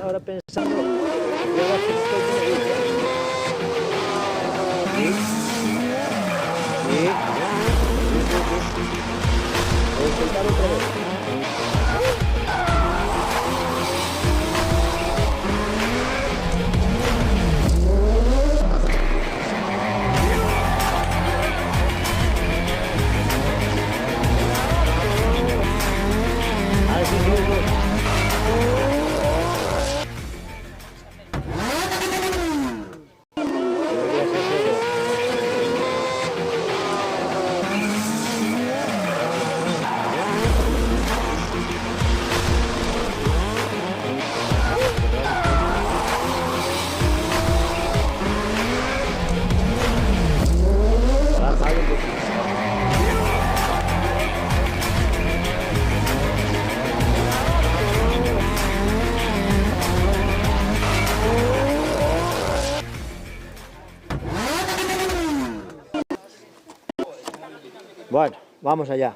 Ahora pensando, yo ahora sí estoy como dice. Voy a soltar otra vez. Bueno, vamos allá.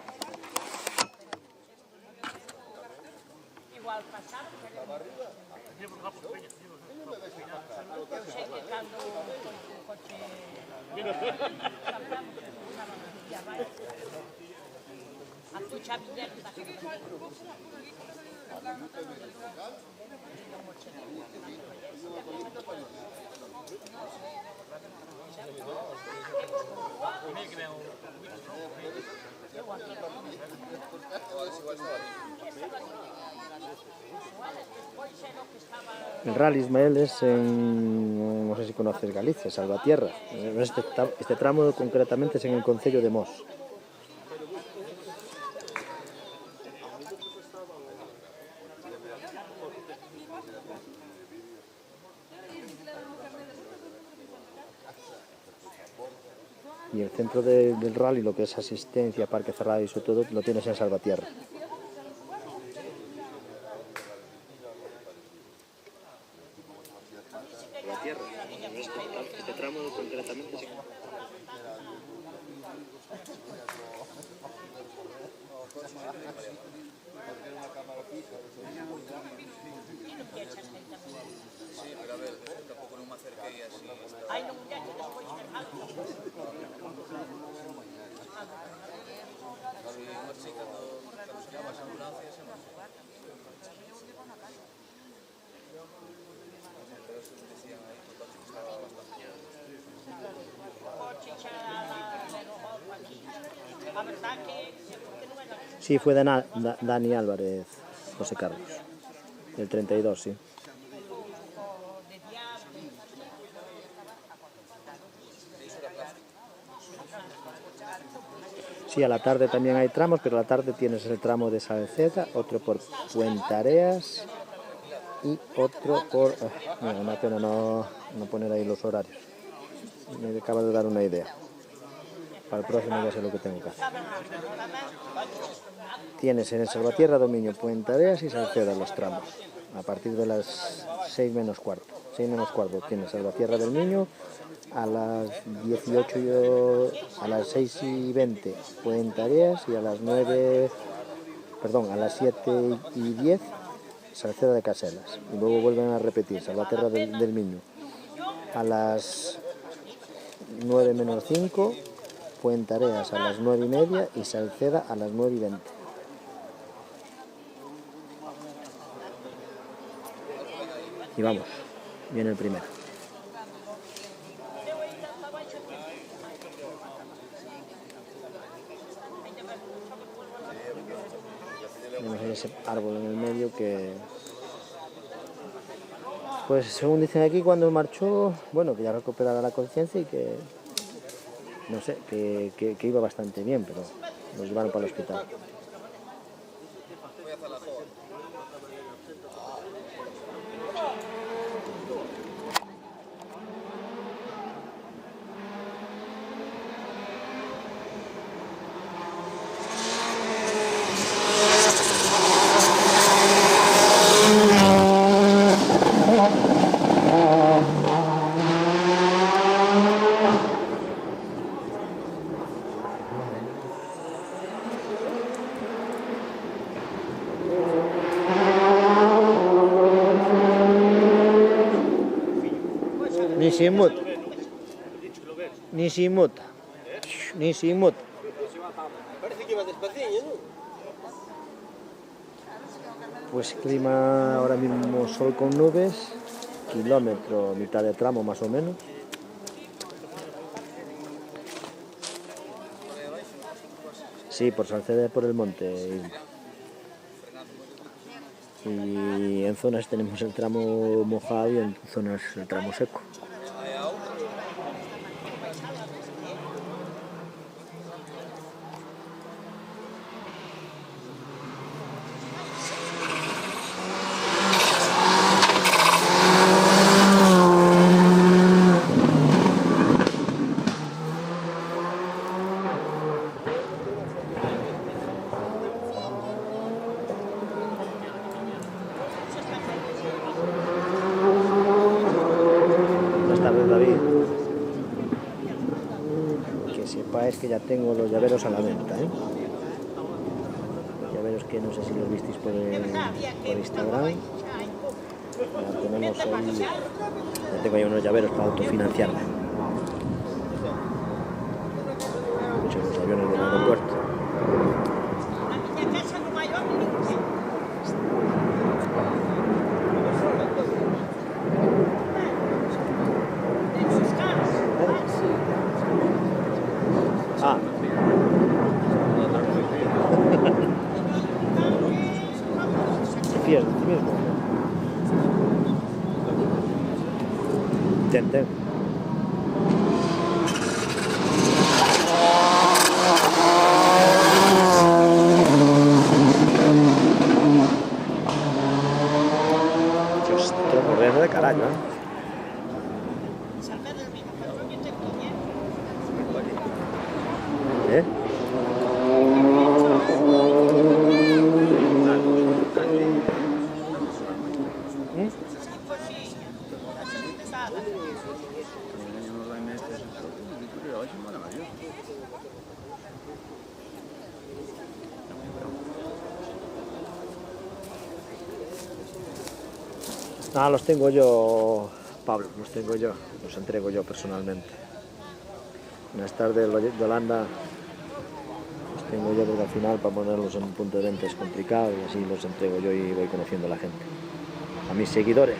El Rally Ismael es en, no sé si conoces Galicia, Salvatierra. Este tramo concretamente es en el concello de Mos. Y el centro del rally, lo que es asistencia, parque cerrado y eso todo, lo tienes en Salvatierra. Este tramo concretamente sí. Sí, pero a ver, tampouco non me acerquei así. Ai, non mulher, que despois ten algo. Marchei cando soñaba as ambulancias e marchei. Pero eso me decían aí que o coche estaba bastante lleno. O coche xa aeroporto aquí. A verdad que porque non era... Sí, fue Dani Álvarez, José Carlos. El 32, sí. Sí, a la tarde también hay tramos, pero a la tarde tienes el tramo de Salceda, otro por Puentareas y otro por... mira, una pena no poner ahí los horarios. Me acaba de dar una idea. Para el próximo ya sé lo que tengo que hacer. Tienes en el Salvatierra, Dominio, Puentareas y Salceda los tramos. A partir de las 6 menos cuarto. 6 menos cuarto tienes Salvatierra del Niño. A las 18, a las 6 y 20 Puentareas y a las 9, perdón, a las 7 y 10 Salceda de Caselas. Y luego vuelven a repetir Salvatierra del Niño. A las 9 menos 5, Puentareas a las 9:30 y Salceda a las 9:20. Y vamos, viene el primero. Tenemos ahí ese árbol en el medio que, pues según dicen aquí, cuando marchó, bueno, que ya recuperara la conciencia y que, no sé, que iba bastante bien, pero nos llevaron para el hospital. Ni sin muta. Parece que iba despaciño, ¿no? Pues clima ahora mismo sol con nubes, kilómetro, mitad de tramo más o menos. Sí, por Salceda, por el monte. Y en zonas tenemos el tramo mojado y en zonas el tramo seco. David, que sepáis que ya tengo los llaveros a la venta, ¿eh? Llaveros que no sé si los visteis por Instagram. Ya tenemos ahí, ya tengo ahí unos llaveros para autofinanciarme. Muchos los aviones del aeropuerto. Ah. Fíjate, mismo. Ten. Dios, esto corriendo de carajo, ¿eh? ¿Eh? Ah, los tengo yo, Pablo, los entrego yo personalmente. Más tarde de Holanda los tengo yo porque al final para ponerlos en un punto de venta es complicado y así los entrego yo y voy conociendo a la gente, a mis seguidores.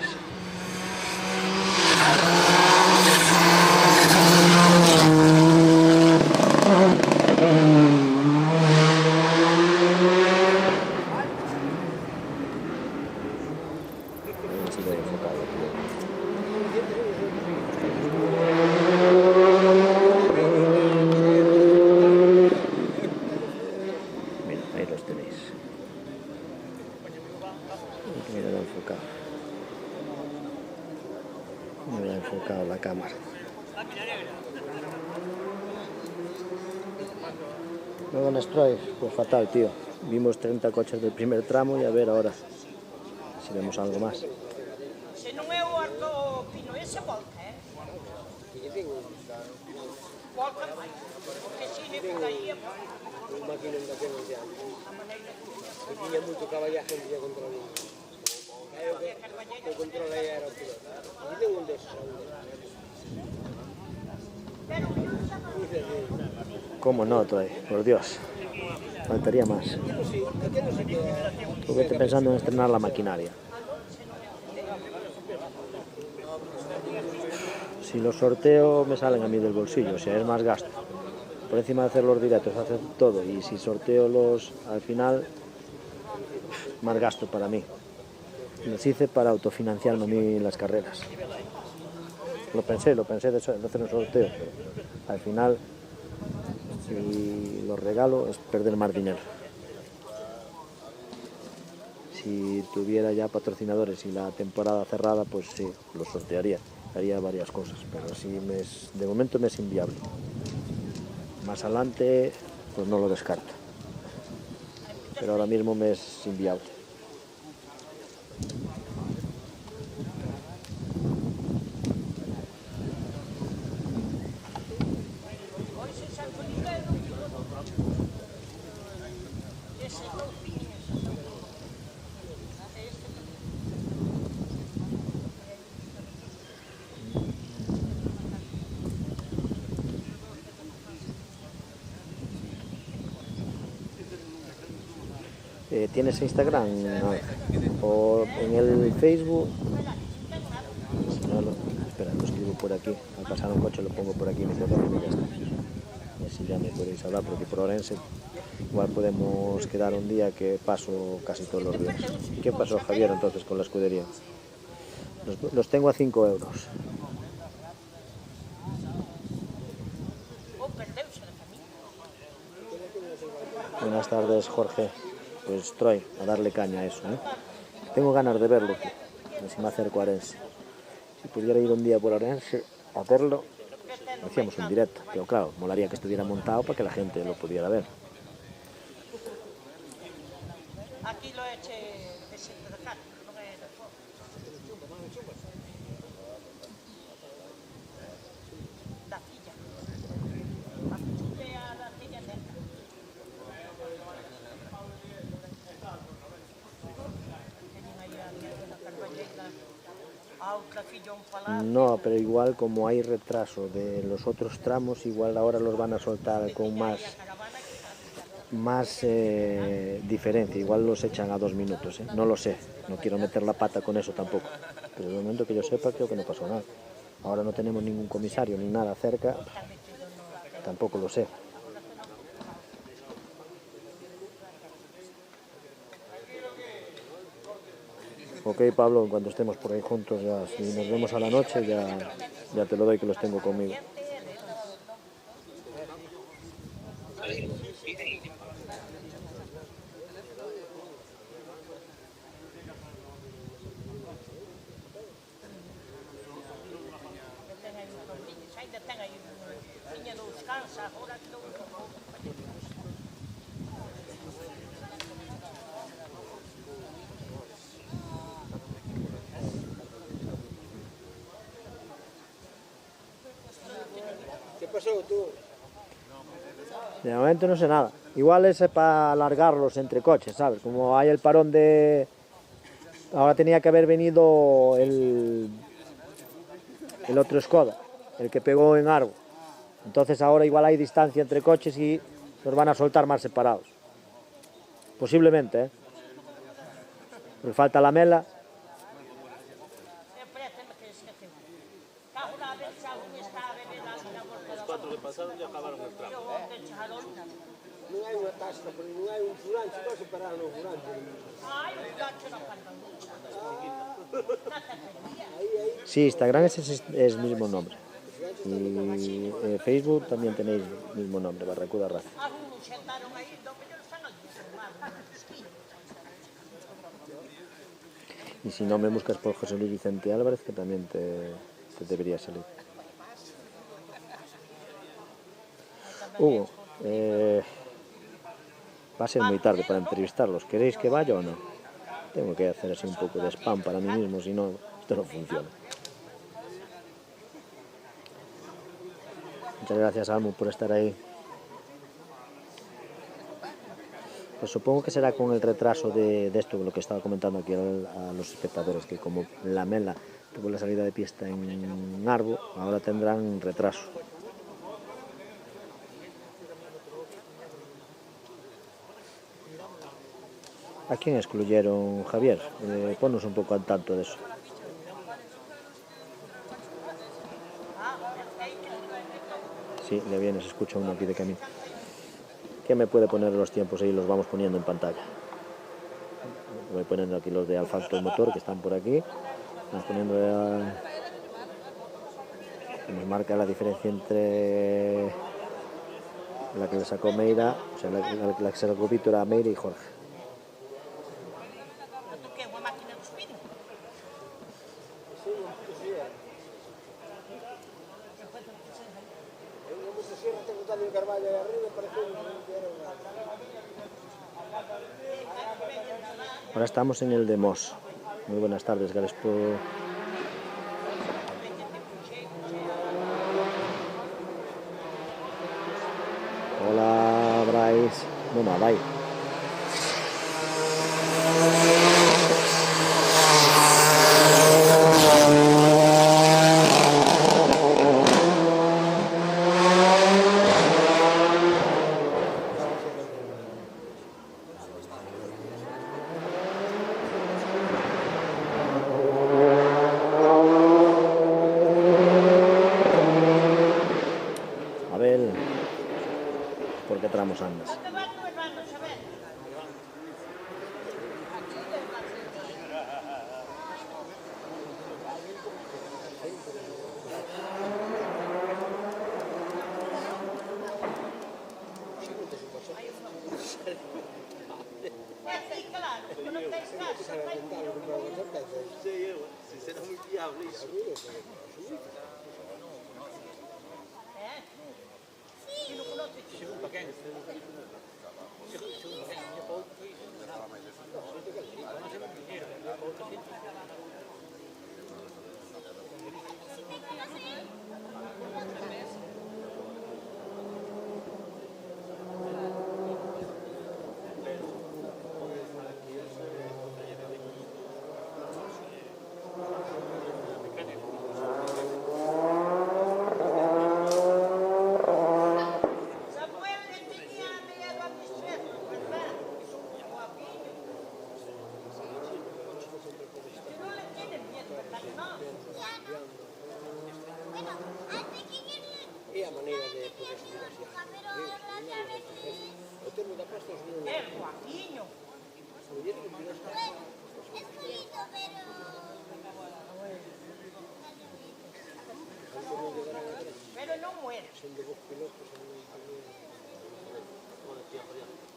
Me ha enfocado la cámara. Luego en Stroy, pues fatal, tío. Vimos 30 coches del primer tramo y a ver ahora si vemos algo más. Se non é o arco pino, ese volca, volca máis, porque si ne por aí é Un maquinón daqueles de antes. Que tiña moito caballaje en día contra mí. O control aí era o piloto. E ten un desos. ¿Cómo no, Troy? Por Dios. Faltaría más. Tú vete pensando en estrenar la maquinaria. Si los sorteo me salen a mí del bolsillo, o sea, es más gasto. Por encima de hacer los directos, hacer todo. Y si sorteo los, al final, más gasto para mí. Los hice para autofinanciarme a mí las carreras. Lo pensé de hacer un sorteo, pero al final, si los regalo, es perder más dinero. Si tuviera ya patrocinadores y la temporada cerrada, pues sí, los sortearía. Haría varias cosas, pero así de momento me es inviable. Más adelante, pues no lo descarto. Pero ahora mismo me es inviable. ¿Tienes Instagram? No. O en el Facebook. Espera, lo escribo por aquí. Al pasar un coche lo pongo por aquí, mi teléfono y ya está. Y así ya me podéis hablar, porque por Orense igual podemos quedar un día que paso casi todos los días. ¿Qué pasó, Javier, entonces con la escudería? Los tengo a 5 euros. Buenas tardes, Jorge. Pues Troy, a darle caña a eso, ¿eh? Tengo ganas de verlo, tío. A ver si me acerco a Orense. Si pudiera ir un día por Orense a verlo, hacíamos un directo. Pero claro, molaría que estuviera montado para que la gente lo pudiera ver. Aquí lo eche de centro de carne, no es de fuego. La silla. A la silla cerca. No, pero igual como hay retraso de los otros tramos, igual ahora los van a soltar con más diferencia, igual los echan a 2 minutos, ¿eh? No lo sé, no quiero meter la pata con eso tampoco, pero de momento que yo sepa creo que no pasó nada. Ahora no tenemos ningún comisario ni nada cerca, tampoco lo sé. Ok, Pablo, cuando estemos por ahí juntos, ya, si nos vemos a la noche, ya te lo doy, que los tengo conmigo. ¿Qué pasó tú? De momento no sé nada. Igual es para alargarlos entre coches, ¿sabes? Como hay el parón de... Ahora tenía que haber venido el otro Skoda, el que pegó en Argo. Entonces ahora igual hay distancia entre coches y los van a soltar más separados. Posiblemente, ¿eh? Porque falta la mela. Los 4 que pasaron ya acabaron el tramo. Non hai unha tasca, porque non hai un furante, vas a parar no furante. Sí, Instagram es el mismo nombre. Y Facebook también tenéis el mismo nombre, Barracuda Raza. Y si no me buscas por José Luis Vicente Álvarez, que también te debería salir. Hugo, va a ser muy tarde para entrevistarlos. ¿Queréis que vaya o no? Tengo que hacer así un poco de spam para mí mismo, si no, esto no funciona. Muchas gracias, Almu, por estar ahí. Pues supongo que será con el retraso de esto, lo que estaba comentando aquí a los espectadores, que como la mela tuvo la salida de pista en Arbo, ahora tendrán retraso. ¿A quién excluyeron, Javier? Ponnos un poco al tanto de eso. Sí, le viene, se escucha uno aquí de camino. ¿Quién me puede poner los tiempos ahí? Los vamos poniendo en pantalla. Voy poniendo aquí los de Alfa Motor que están por aquí. Vamos poniendo que nos marca la diferencia entre la que le sacó Meira, o sea, la que se sacó Víctor a Meira y Jorge. ¿Qué? ¿Una máquina de speed? Ahora estamos en el de Mos. Muy buenas tardes, gracias por... Hola, Bryce. Bueno, bye. Abel, ¿por qué tramos andas? ¿Dónde vas tú, hermano? A ver. Sí, claro, tú no tienes casa, tranquilo. Si será muy viable eso. Si no conoces, Samuel le tenía miedo a mis suegros, ¿verdad? Guapillo. Tú no le tienes miedo, ¿verdad que no? É a maneira de poder subir así. O termo da pasta é El guapiño. Pero no muere.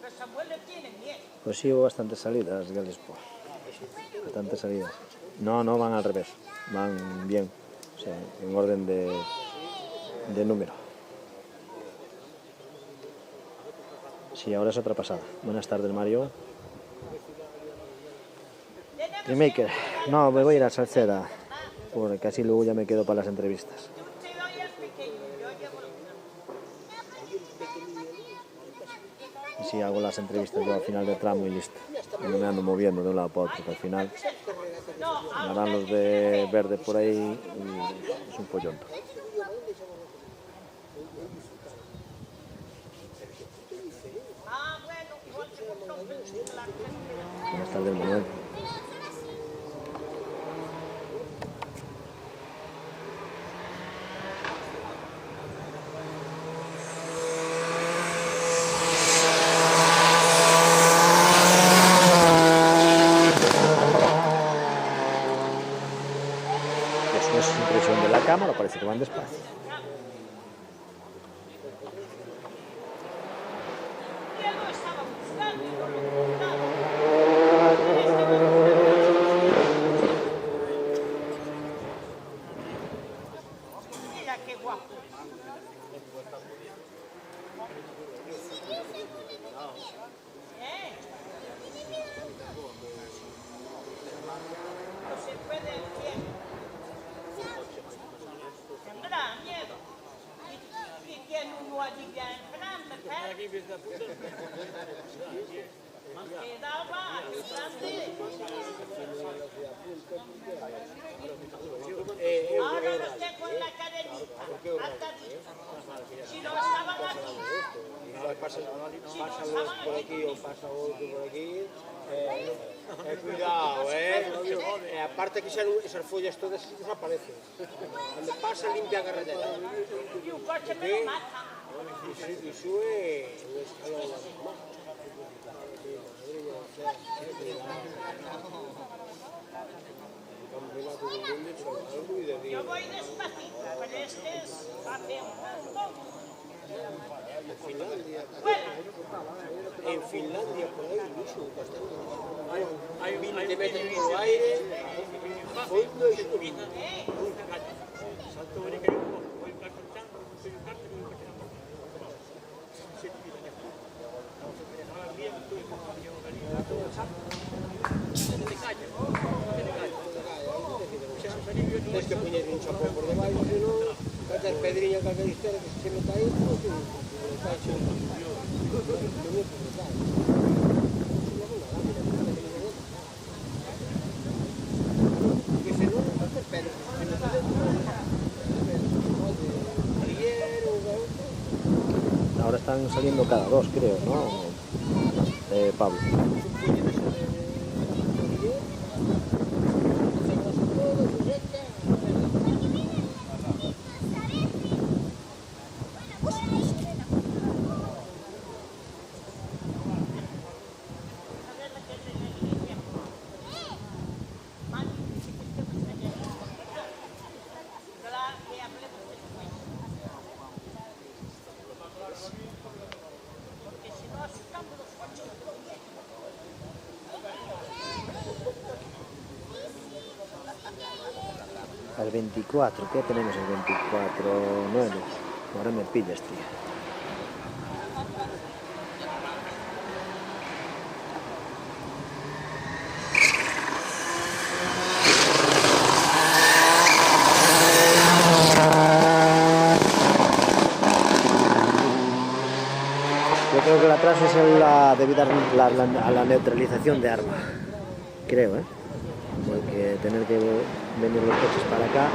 Pero Samuel le tiene miedo. Pues sí, hubo bastantes salidas, Galispo. Bastantes salidas. No, no van al revés. Van bien. O sea, en orden de número. Sí, ahora es otra pasada. Buenas tardes, Mario. Remaker. No, me voy a ir a Salceda. Porque así luego ya me quedo para las entrevistas. Yo te doy el pequeño, yo llevo el Y sí, hago las entrevistas yo al final del tramo y listo. Y no me ando moviendo de un lado para otro, que al final me harán los de verde por ahí y es un follón. Ah, bueno, igual que vosotros. Buenas tardes, Manuel. Eso es impresión de la cámara, parece que van despacio. Y él lo estaba buscando y no lo encontraba. Mira qué guapo. ¿Eh? No se puede el tiempo. Tendrá miedo. Y tiene uno allí ya en Francia, quedaba grande. Ahora lo tengo en la cadenita, atadito. Si no estaban aquí, pasa los por aquí o pasa otro por aquí. Cuidado, aparte que esas follas todas desaparecen. Cuando pasa limpia a carretera. Y un coche me lo mata. Y sube un escalón. Yo voy despacito, pero este hace un montón. En Finlandia, por ahí, mucho. Hay 20 metros por aire, fondo y subida. Tienes que poner un chapón por debajo, si no, cualquier pedriña, cualquier historia que se meta ahí, pues tú está hecho. Que se no, cualquier pedra. Ahora están saliendo cada dos, creo, ¿no? Pablo. El 24, ¿qué tenemos el 24? 9. Ahora me pillas, tío. Yo creo que el atraso es debido a la neutralización de arma. Creo, porque tener que venir los coches para acá.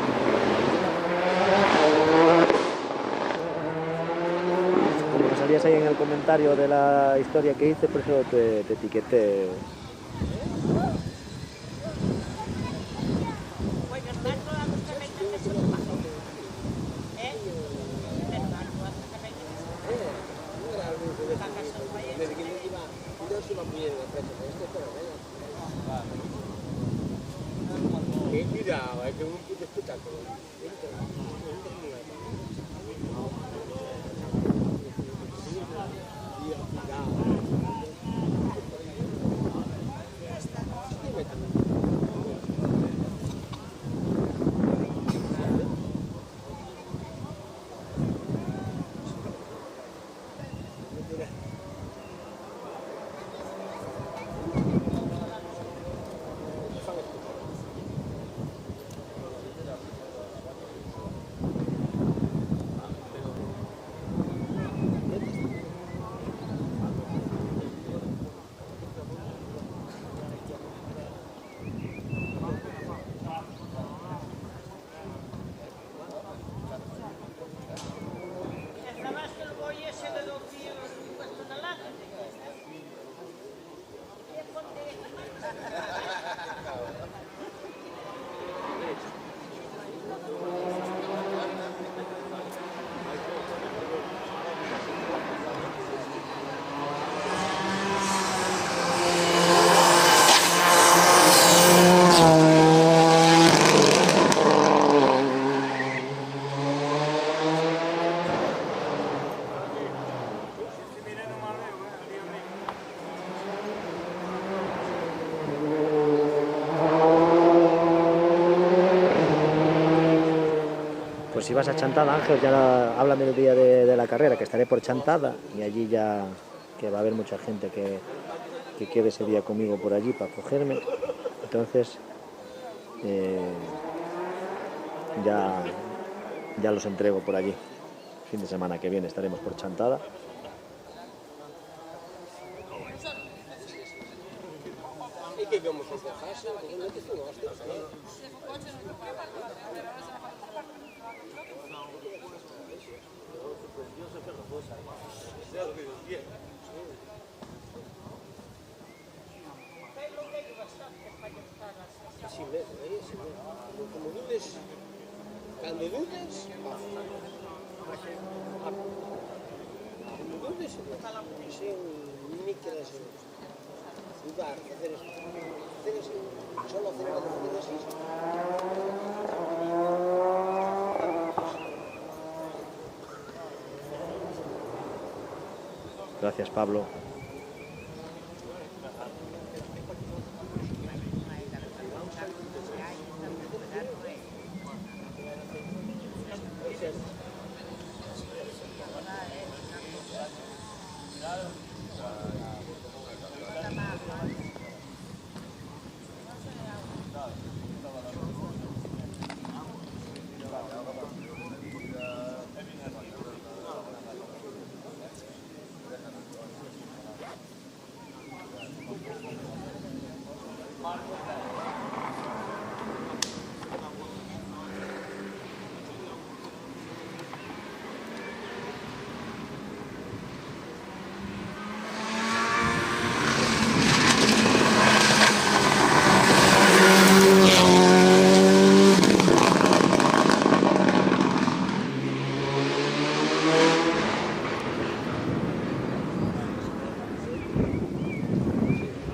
Como salías ahí en el comentario de la historia que hice, por eso te etiqueté. Cuidado, es que es un puto espectáculo. Pues si vas a Chantada, Ángel, ya háblame el día de la carrera, que estaré por Chantada y allí ya que va a haber mucha gente que quede ese día conmigo por allí para cogerme. Entonces ya los entrego por allí. Fin de semana que viene estaremos por Chantada. ¿Y qué vamos a dejarse? Yo sé que los dos hay. Sea lo que Dios quiera. Así mesmo, é ese mesmo. Como dudes, cando dudes, como dudes, sin ni quedas en dudar, hacer así, solo hacer así. Gracias, Pablo.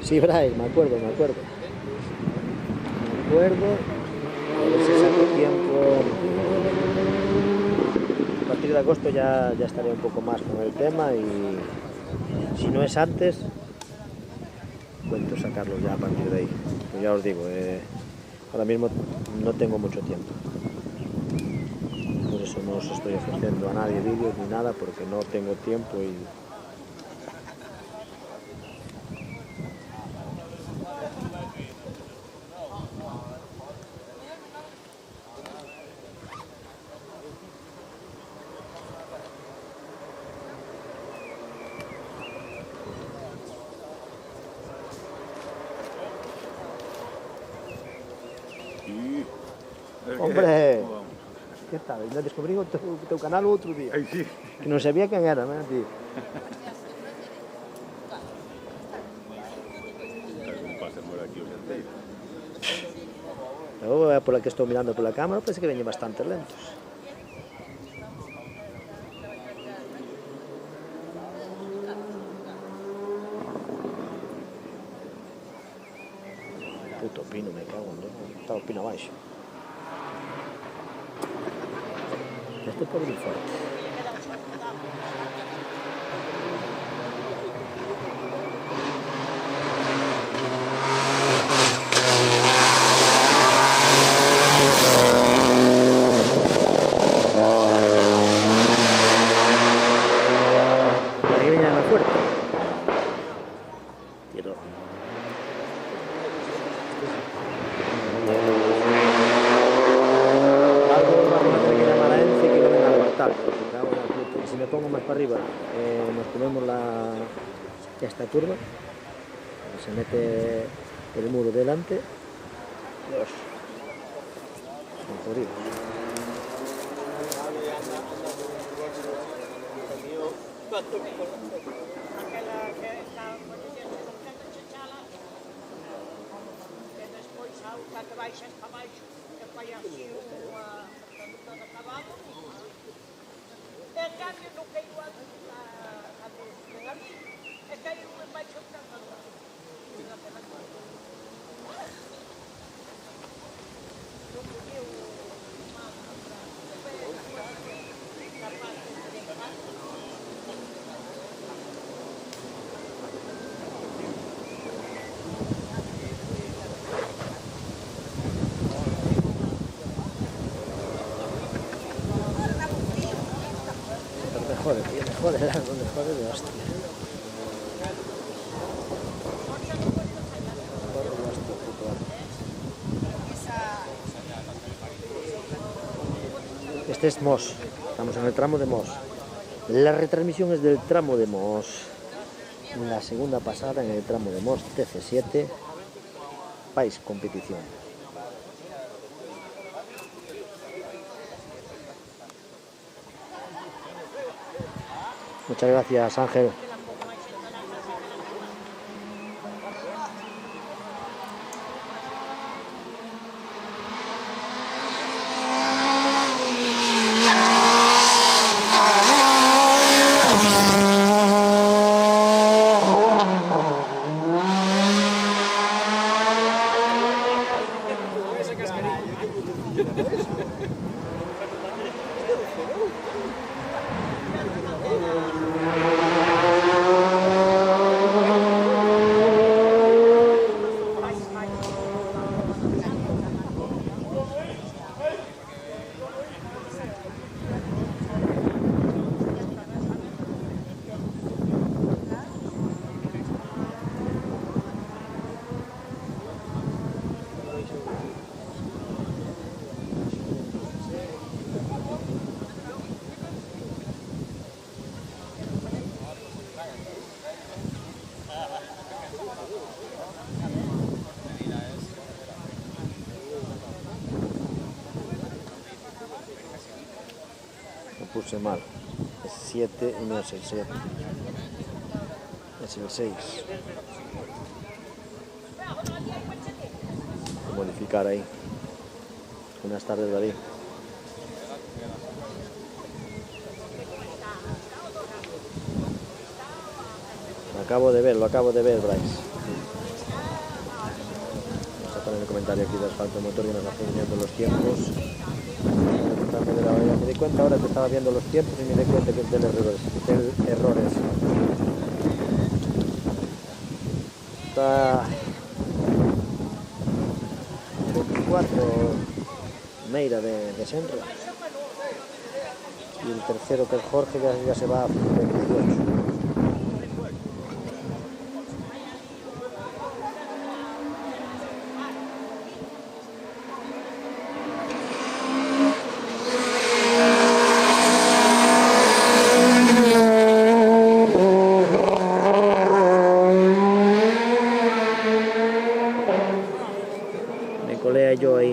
Sí, Bryce, me acuerdo. A ver si saco tiempo. A partir de agosto ya estaré un poco más con el tema y si no es antes, cuento sacarlos ya a partir de ahí. Pues ya os digo, ahora mismo no tengo mucho tiempo. Por eso no os estoy ofreciendo a nadie vídeos ni nada porque no tengo tiempo y... Hombre, ¿qué tal? Me descubrí tu canal otro día. Ai, sí. Que no sabía quién era, ¿no? Tío. Pasa por aquí o senteiro. Luego, por la que estoy mirando por la cámara, parece que venían bastante lentos. Puto pino, me cago en Dios. Está el pino abaixo. Este pode ir fuerte. Aquí viene más fuerte. Tiro. Si me pongo más para arriba, nos ponemos esta curva, se mete el muro delante. Dios, son jodidos. Aquela que está coñecendo con tanta chachala, que despois a outra que vai xa para baixo, que fai así unha traducta de cabalo. E en cambio non caiu a mí, e caiu en baixo de cantador. Non poñeu má para capaz de brincar. Joder, tío, me jode de hostia. Este es Mos, estamos en el tramo de Mos. La retransmisión es del tramo de Mos. La segunda pasada en el tramo de Mos TC7, País Competición. Muchas gracias, Ángel. Puse mal, es 7 y no es el 7, es el 6. Modificar ahí. Buenas tardes, David. Lo acabo de ver, Bryce. Vamos a poner el comentario aquí de asfalto motor y nos hacen viendo los tiempos. Me di cuenta ahora que estaba viendo los tiempos y me di cuenta que es del errores. Está 24 Meira de Senra y el tercero, que es Jorge, ya se va a 28.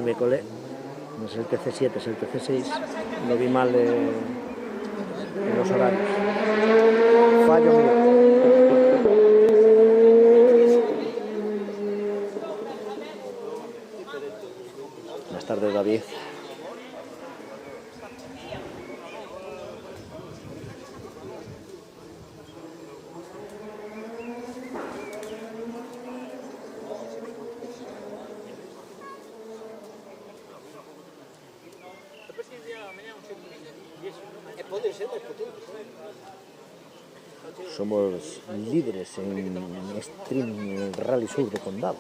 Me colé, no es el TC7, es el TC6, lo vi mal en los horarios, fallo mío. Buenas tardes, David. Somos líderes en streaming en el Rally Sur de Condado.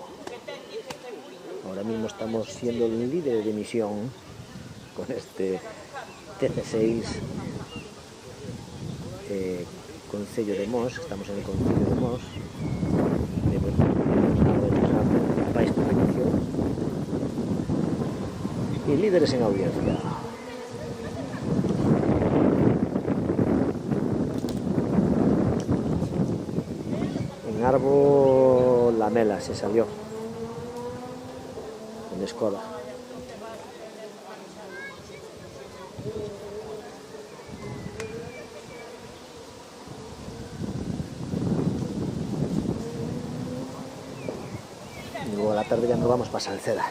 Ahora mismo estamos siendo líderes de emisión con este TC6 Concello de Mos. Estamos en el Concello de Mos, de país de repetición, y líderes en audiencia. Arbo la Mela se salió en Skoda. Y luego a la tarde ya nos vamos para Salceda.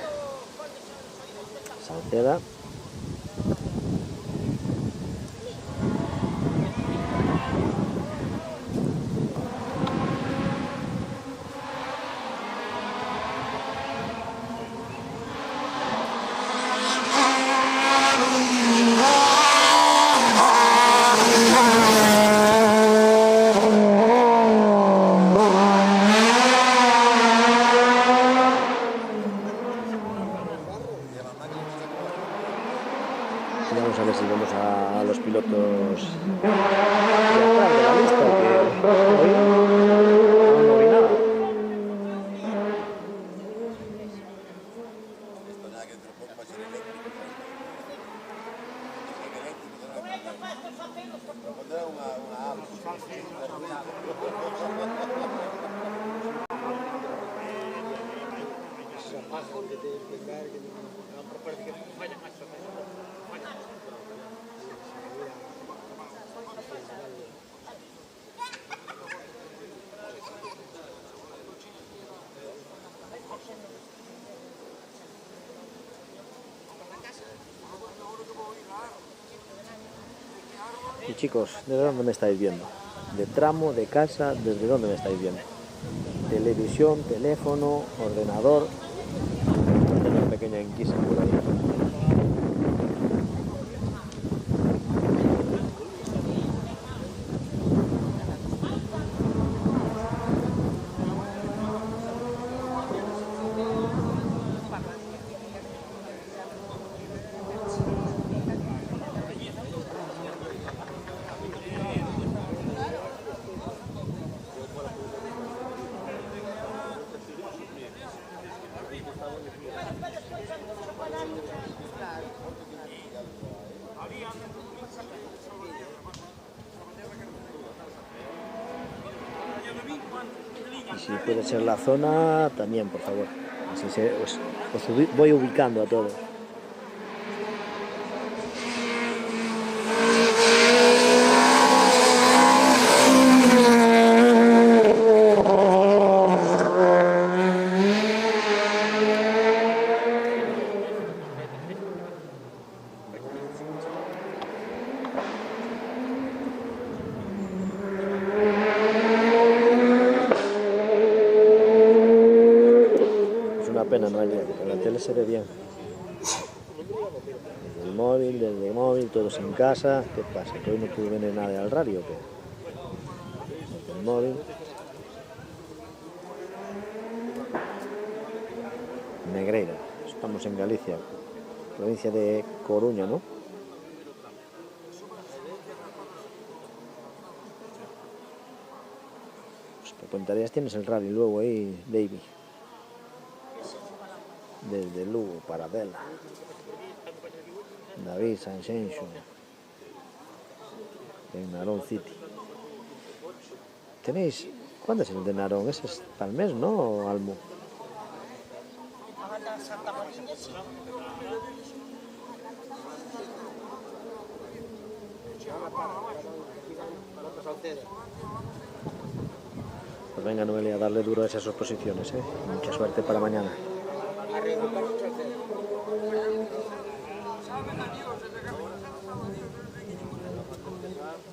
Vamos a ver si vemos a los pilotos de atrás de la lista, que hoy no vi nada. Y chicos, ¿desde dónde me estáis viendo? ¿De tramo, de casa? ¿Desde dónde me estáis viendo? Televisión, teléfono, ordenador. Tengo una pequeña inquisa por ahí. Y si puede ser la zona, también, por favor. Así os voy ubicando a todos. Pena en realidad, porque en la tele se ve bien. Desde el móvil, todos en casa. ¿Qué pasa? ¿Que hoy no pudo venir nadie al radio o qué? Desde el móvil. Negreira, estamos en Galicia, provincia de Coruña, ¿no? Pues que Pontareas tienes el radio luego ahí, David. Desde Lugo, Paradela, David, Sanxenxo, en Narón City. ¿Tenéis? ¿Cuándo es el de Narón? Ese es para el mes, ¿no, Almo? Pues venga, Noelia, a darle duro a esas oposiciones, ¿eh? Mucha suerte para mañana.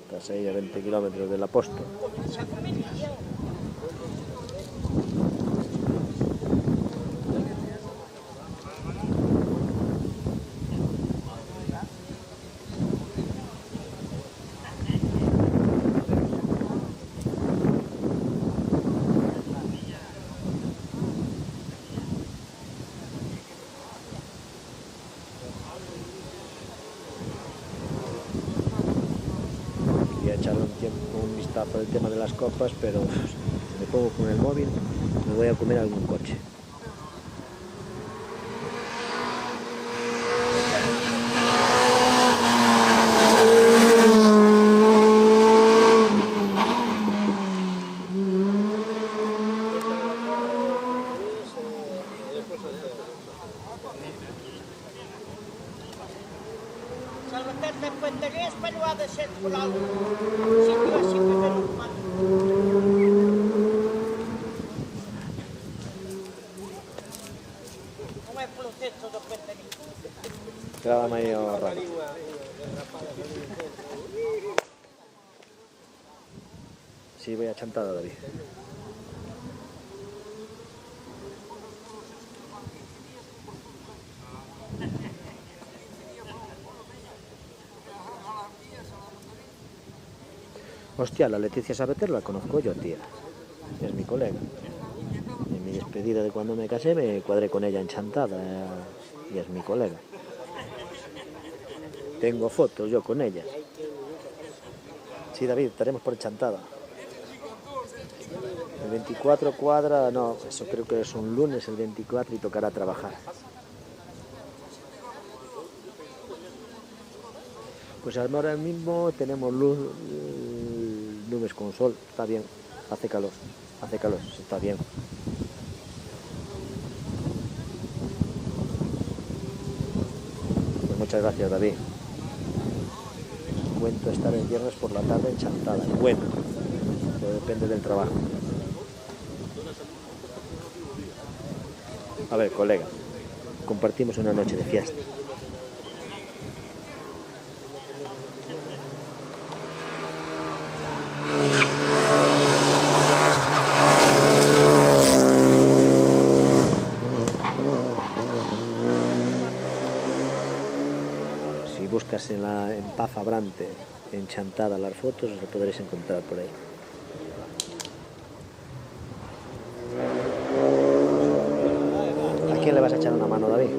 Estás ahí a 20 kilómetros del Apóstol. Echarle un vistazo al tema de las copas, pero me pongo con el móvil, me voy a comer algún coche. Salvatore Pontareas, pero ha de ser por algo. Sitio así que menos mal. Non é polo texto do Pontareas. Quedaba medio raro. Sí, voy a Chantada, David. Hostia, la Leticia Sabater la conozco yo, tía. Es mi colega. En mi despedida de cuando me casé me cuadré con ella en Chantada y es mi colega. Tengo fotos yo con ella. Sí, David, estaremos por Chantada. El 24 cuadra, no, eso creo que es un lunes, el 24, y tocará trabajar. Pues ahora mismo tenemos nubes con sol, está bien, hace calor, sí, está bien. Pues muchas gracias, David. Cuento estar el viernes por la tarde en Chantada, bueno, pero depende del trabajo. A ver, colega, compartimos una noche de fiesta. buscas en Paz Abrante, en Chantada, las fotos, lo podréis encontrar por ahí. ¿A quién le vas a echar una mano, David?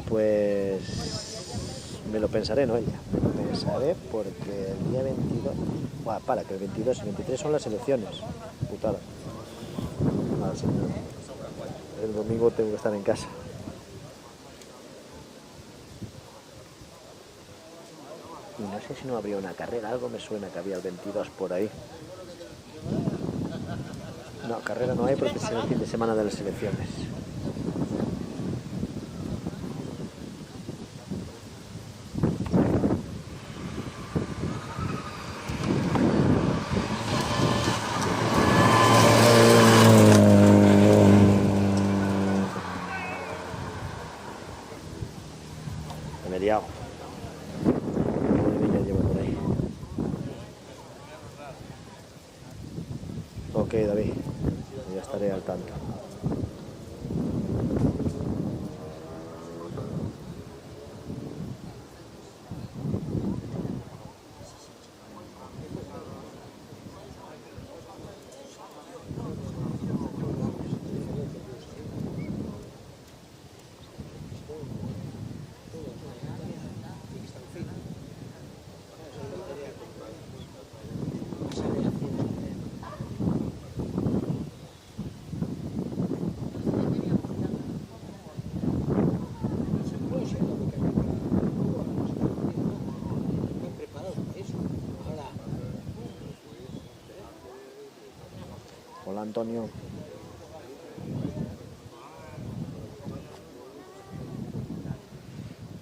Pues me lo pensaré, Noelia. Me lo pensaré porque el día 22... Bueno, que el 22 y 23 son las elecciones. Putada. Ah, sí. El domingo tengo que estar en casa. Y no sé si no habría una carrera. Algo me suena que había el 22 por ahí. No, carrera no hay porque es el fin de semana de las elecciones. Me he liado. Ya llevo por ahí. Ok, David. Ya estaré al tanto. Hola, Antonio.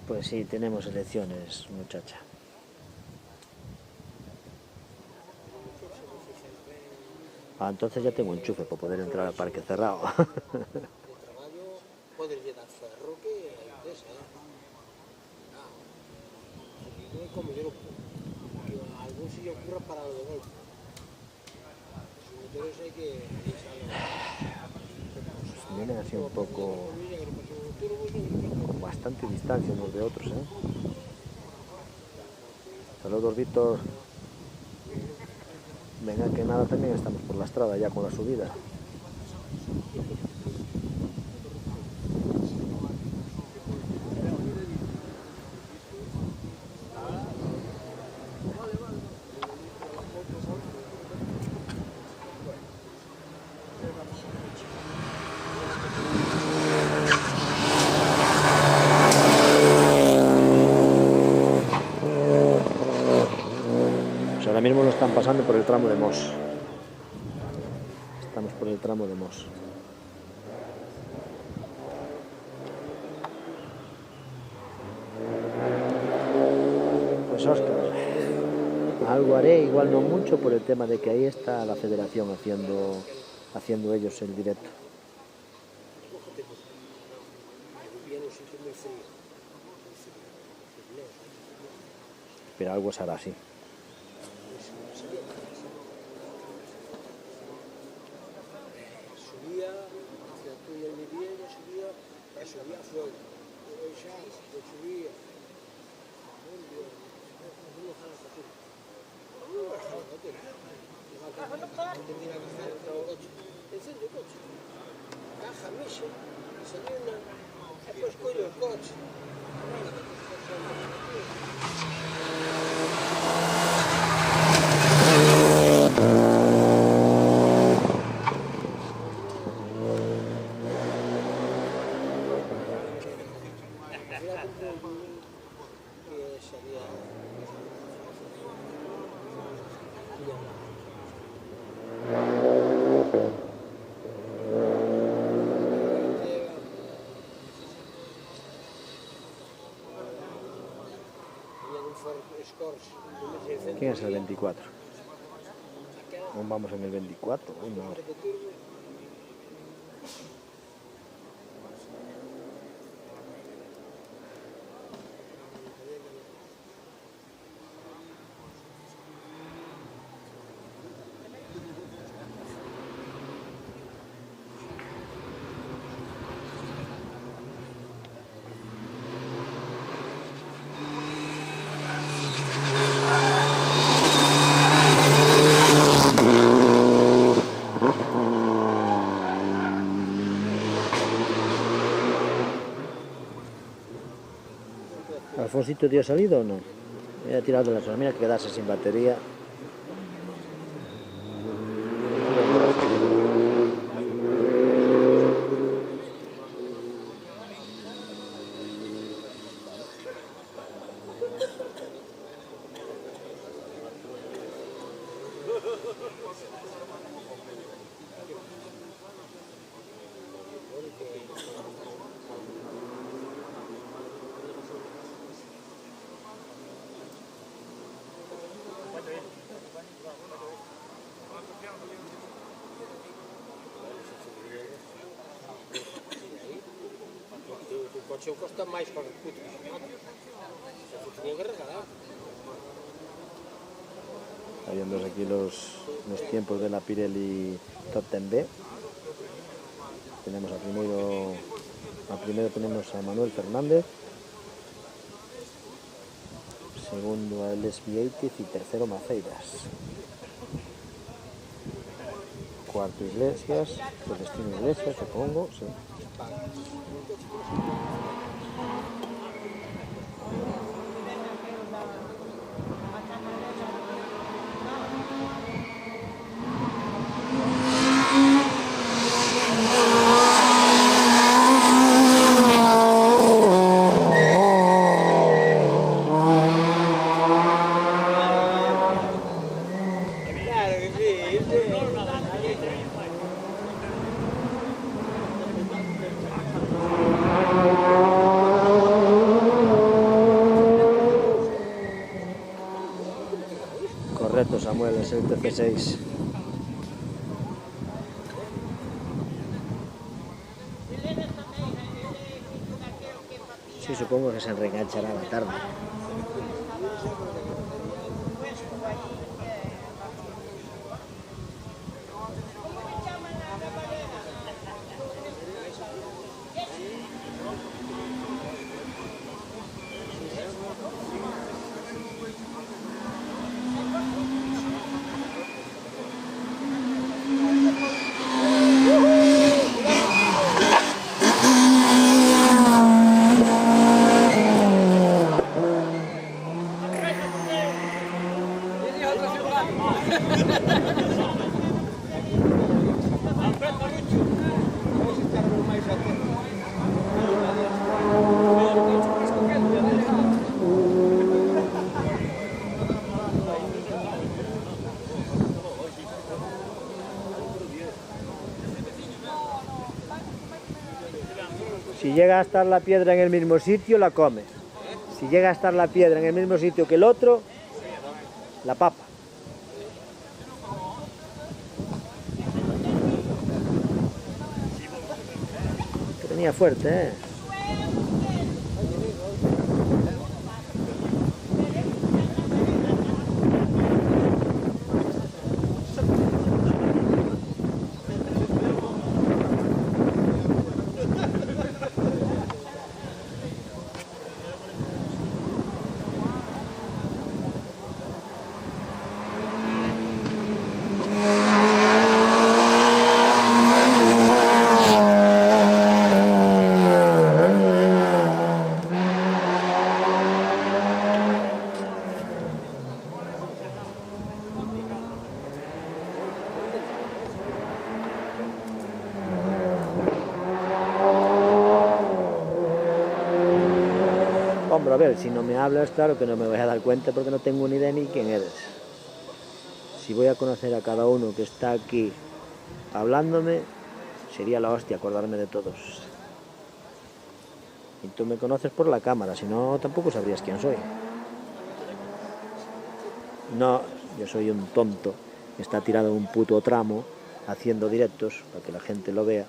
Pues sí, tenemos elecciones, muchacha. Ah, entonces ya tengo enchufe para poder entrar al parque cerrado. De traballo podes lle dar ferro que hai presa, non é como yo que a algún se lle ocurra paralo de golpe. Os motores hai que deixalo. Vienen así un poco con bastante distancia unos de otros, ¿eh? Saludos, Víctor. Venga, que nada, también estamos por la estrada ya con la subida. Ahora mismo lo están pasando por el tramo de Mos. Estamos por el tramo de Mos. Pues Óscar, algo haré, igual no mucho, por el tema de que ahí está la federación haciendo ellos el directo. Pero algo se hará así. Subía fuego, xa, subía. Encende o coche. Caja, mixe, desayuna, e pois collo o coche. ¿Quién es el 24? Aún vamos en el 24. Uy, no. ¿Alfonsito tío ha salido o no? Voy a tirar de la zona, mira que quedarse sin batería. Tu cotxe costa máis para el puto. Se tenía que regalar. Está viendo aquí los tiempos de la Pirelli Top 10B. Tenemos a primero tenemos a Manuel Fernández, segundo a Les Vieites y tercero Maceiras. Cuarto Iglesias, Celestino Iglesias, supongo, sí. Correcto, Samuel, es el TC6. Sí, supongo que se reenganchará a la tarde. Si llega a estar la piedra en el mismo sitio, la come. Si llega a estar la piedra en el mismo sitio que el otro, la papa. Que venía fuerte, ¿eh? Hombre, a ver, si no me hablas, claro que no me voy a dar cuenta porque no tengo ni idea ni quién eres. Si voy a conocer a cada uno que está aquí hablándome, sería la hostia acordarme de todos. Y tú me conoces por la cámara, si no tampoco sabrías quién soy. No, yo soy un tonto que está tirado en un puto tramo haciendo directos para que la gente lo vea.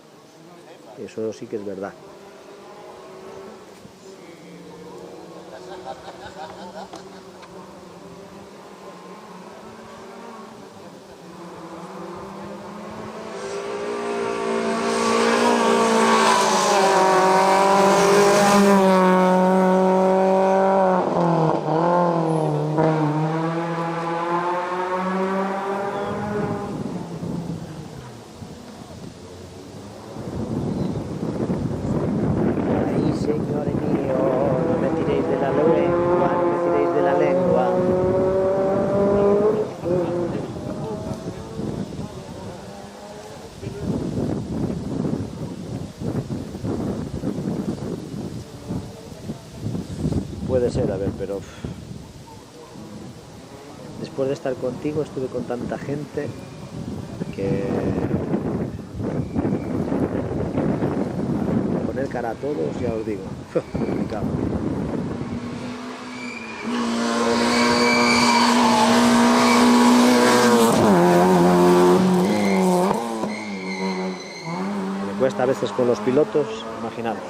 Eso sí que es verdad. puede ser, a ver, pero después de estar contigo estuve con tanta gente que poner cara a todos, ya os digo, complicado. Me cuesta a veces con los pilotos, imaginaros.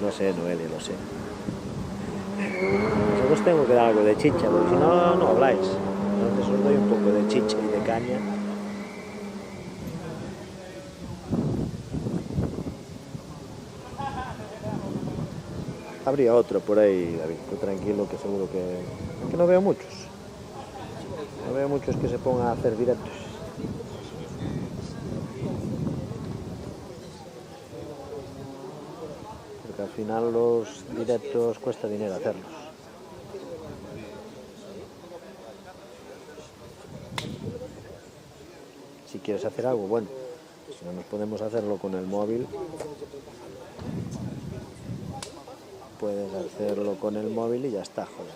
Lo sé, Noelia, lo sé. Vosotros tengo que dar algo de chicha, porque si no, no habláis. Entonces os doy un poco de chicha y de caña. Habría otro por ahí, David, tú tranquilo, que seguro que no veo muchos. No veo muchos que se pongan a hacer directos. Porque al final los directos cuesta dinero hacerlos. Si quieres hacer algo, bueno, si no nos podemos hacerlo con el móvil, puedes hacerlo con el móvil y ya está, joder.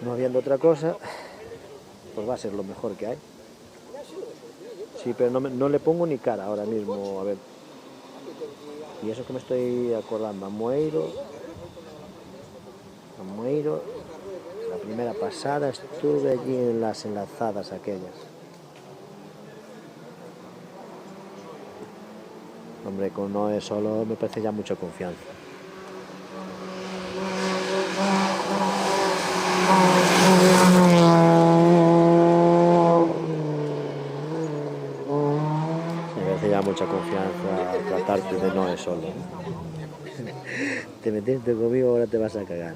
No habiendo otra cosa, pues va a ser lo mejor que hay. Sí, pero no le pongo ni cara ahora mismo, a ver. Y eso que me estoy acordando, Amoeiro, la primera pasada estuve allí en las enlazadas aquellas. Hombre, con Noé solo me parece ya mucha confianza. Me parece ya mucha confianza tratarte de Noé solo. Te metiste conmigo, ahora te vas a cagar.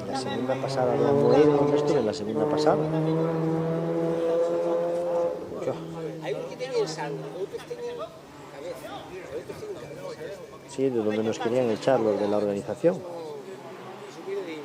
Y la segunda pasada de Amoeiro, ¿dónde estuve en la segunda pasada? Hay unos que tenían sangre, otros tenían cabeza, otros tienen cabeza. Sí, de donde nos querían echar los de la organización. Subir de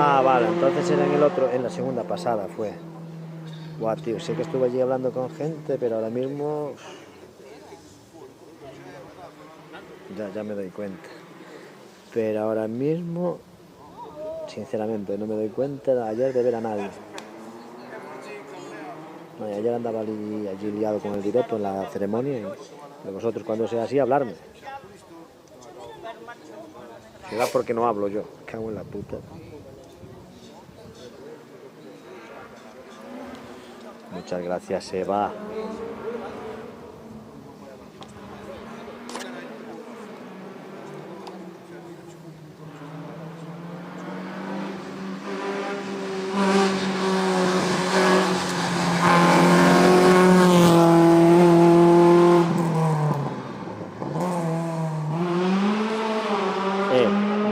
Ah, vale, entonces era en el otro, en la segunda pasada fue. Buah, tío, sé que estuve allí hablando con gente, pero ahora mismo ya me doy cuenta. Pero ahora mismo, sinceramente, no me doy cuenta ayer de ver a nadie. No, ayer andaba allí liado con el directo en la ceremonia y de vosotros cuando sea así hablarme. Será porque no hablo yo, cago en la puta. Muchas gracias, Eva.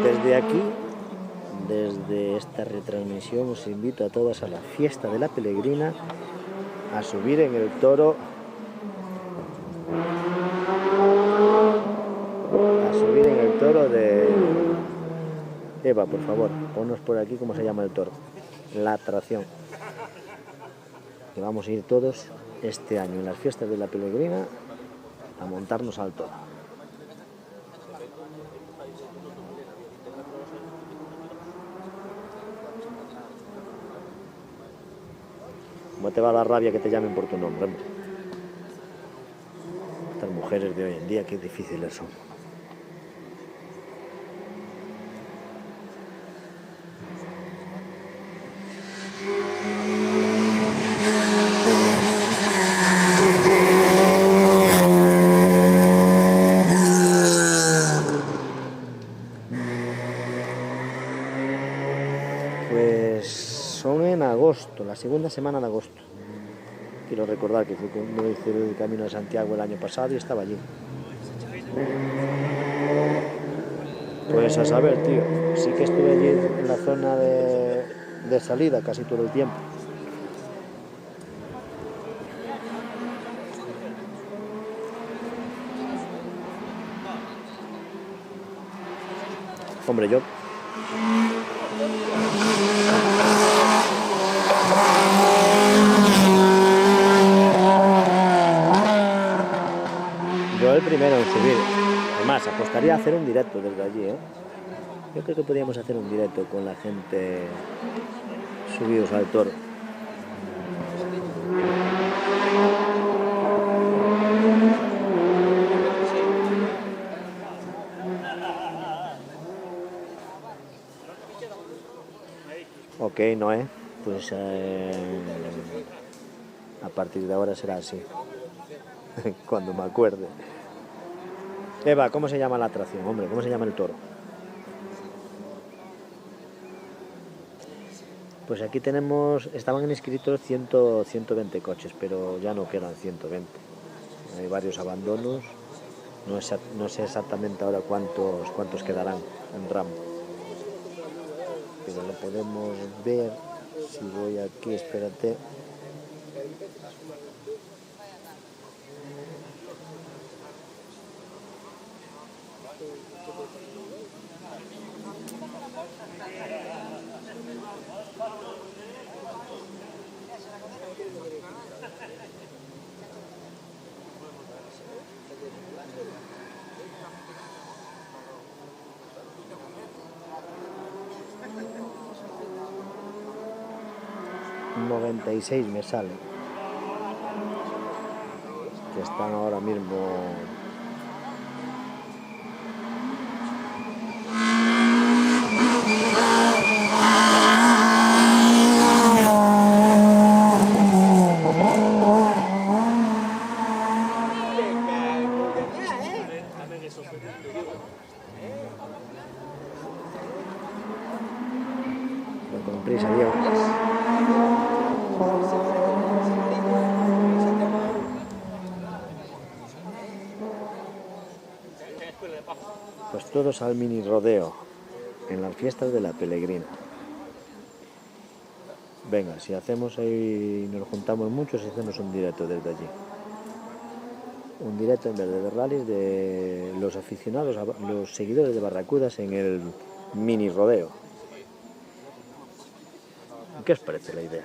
Desde aquí, desde esta retransmisión, os invito a todos a la fiesta de la Pelegrina, a subir en el toro, de Eva, por favor, ponnos por aquí cómo se llama el toro, la atracción, que vamos a ir todos este año en las fiestas de la Pelegrina a montarnos al toro. ¿Cómo te va la rabia que te llamen por tu nombre, hombre? Estas mujeres de hoy en día, qué difíciles son. Pues son en agosto. agosto, la segunda semana de agosto. Quiero recordar que fui cuando hice el Camino de Santiago el año pasado y estaba allí. Pues a saber, tío, sí que estuve allí en la zona de salida casi todo el tiempo. Hombre, yo el primero en subir. Además, apostaría a hacer un directo desde allí, ¿eh? Yo creo que podríamos hacer un directo con la gente subidos al Toro. Ok, Noé, pues a partir de ahora será así. Cuando me acuerde. Eva, ¿cómo se llama la atracción, hombre? ¿Cómo se llama el toro? Pues aquí tenemos, estaban inscritos 120 coches, pero ya no quedan 120. Hay varios abandonos. No sé exactamente ahora cuántos quedarán en ramo. Pero lo podemos ver si voy aquí, espérate. ...96 me sale... que están ahora mismo... Voy con prisa, Diego. Pues todos al mini rodeo, en las fiestas de la Pelegrina. Venga, si hacemos ahí, nos juntamos muchos y hacemos un directo desde allí. Un directo en vez de rallies de los aficionados, los seguidores de Barracudas en el mini rodeo. ¿Qué os parece la idea?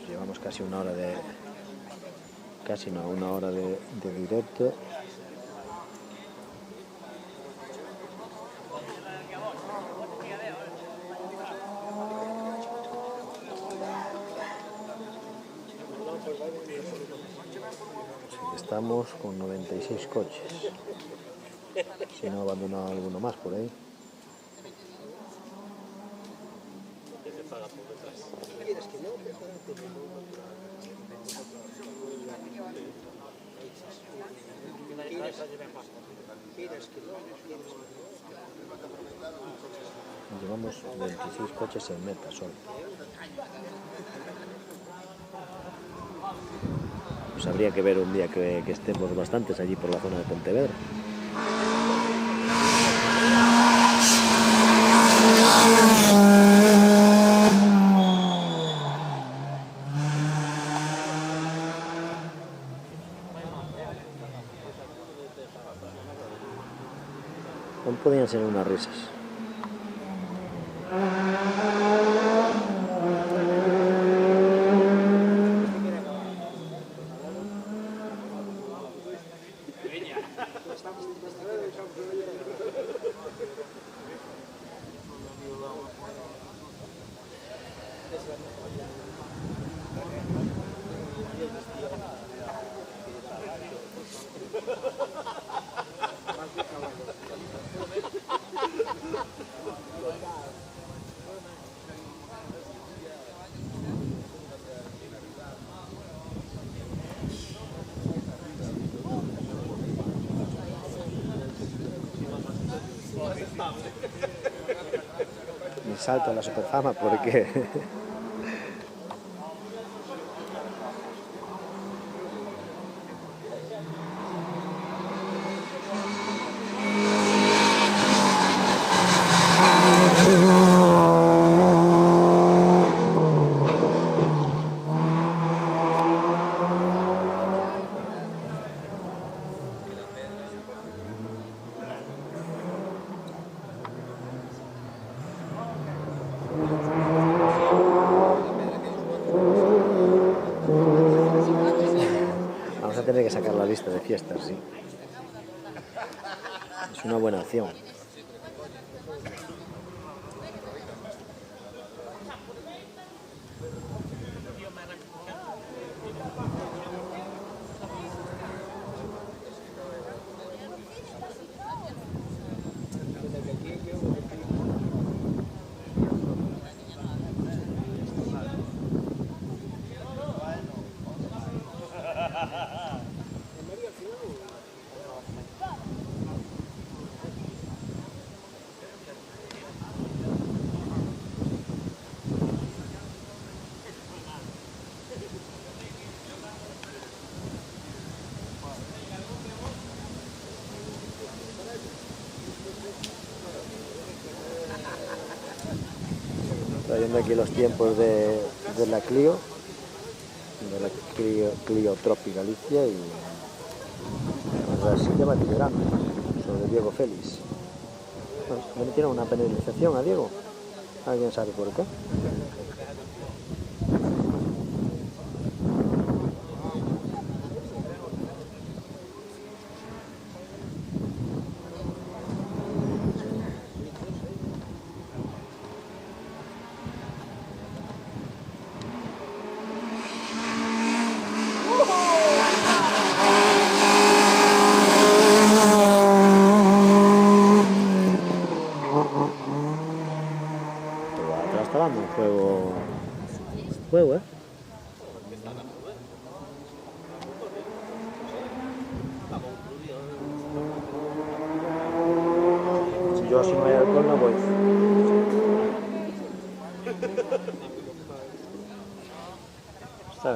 Llevamos casi una hora de... casi no, una hora de directo. Estamos con 96 coches. Si no, abandonado alguno más por ahí. Llevamos 26 coches en meta solo. Pues habría que ver un día que estemos bastantes allí por la zona de Pontevedra. Aún podían ser unas risas. salto a la superfama porque vamos a tener que sacar la lista de fiestas, sí. Es una buena opción. Trayendo aquí los tiempos de la Clio, Clio Tropi Galicia y así de Batigerano, sobre Diego Félix. Bueno, le metieron una penalización a Diego, ¿alguien sabe por qué? Está dando un juego, ¿eh? Si yo si no hay alcohol no voy.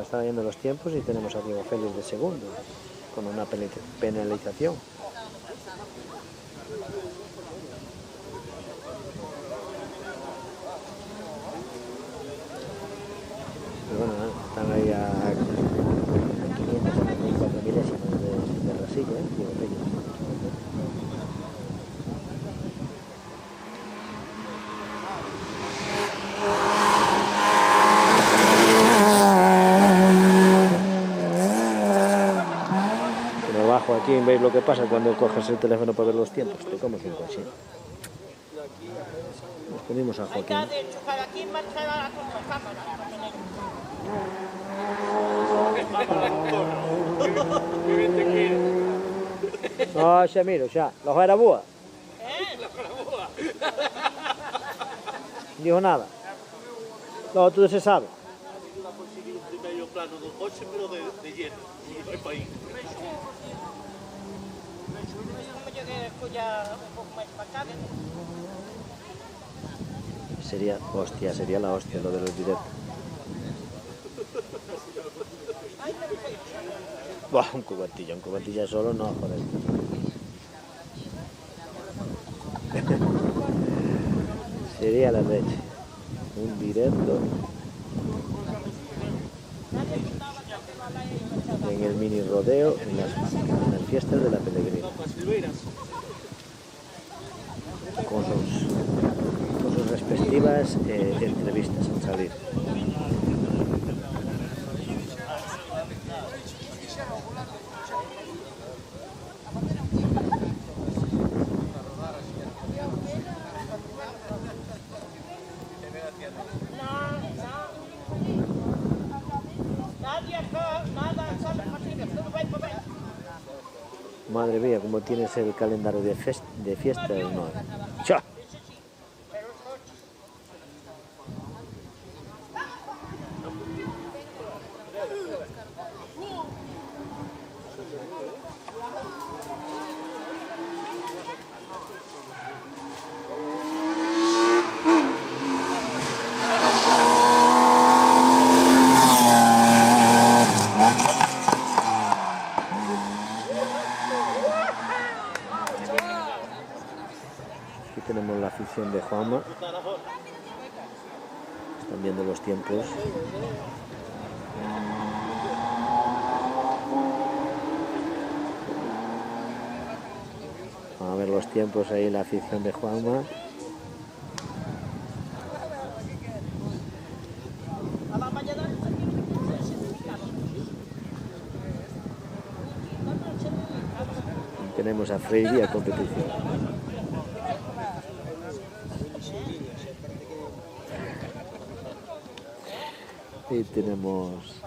Está viendo los tiempos y tenemos a Diego Félix de segundo, con una penalización. Bueno, están ahí a 574 milésimas de rasilla, Diego Félix. Pero abajo aquí veis lo que pasa cuando coges el teléfono para ver los tiempos, te comes un coche. Nos ponimos a Joaquín. Hay que enchufar aquí y marchar a la cámara. No, xa miro, xa. La fuera boa. Non dijo nada. Logo todo se sabe. Una conseguir un primeiro plano do coche, pero de lleno. Non vai para aí. Como llegué a escuchar un pouco máis para acá, Sería la hostia lo de los directos. Buah, un cubatilla solo no, joder. Sería la leche. Un directo en el mini rodeo en las fiestas de la Pellegrina. Con sus respectivas entrevistas al salir. Madre mía, como tienes el calendario de fiestas, no. ¡Chao! Juanma. Están viendo los tiempos. Vamos a ver los tiempos ahí, la afición de Juanma. Tenemos a Freddy a competición. Y tenemos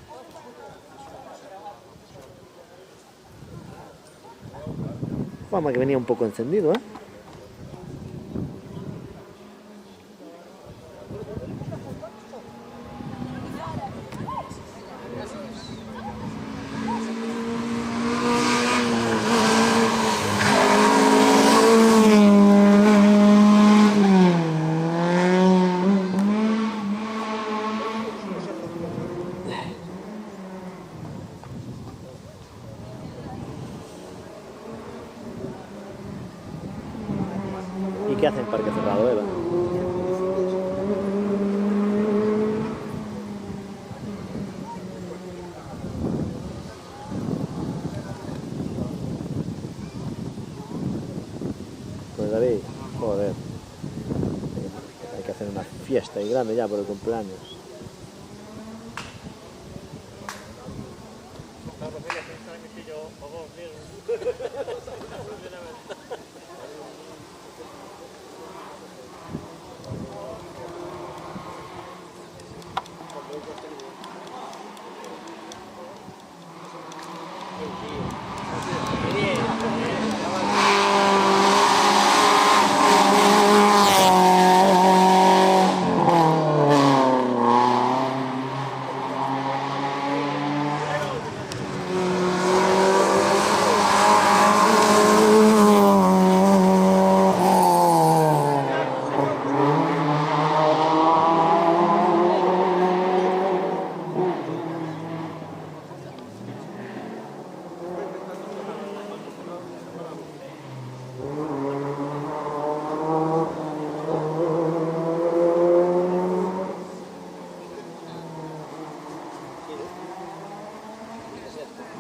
Juanma, que venía un poco encendido, ¿eh? ¿Y qué hace en Parque Cerrado, Eva? Pues David, joder, hay que hacer una fiesta y grande ya por el cumpleaños.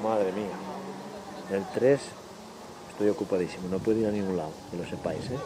Madre mía, el 3 estoy ocupadísimo, no puedo ir a ningún lado, que lo sepáis, ¿eh?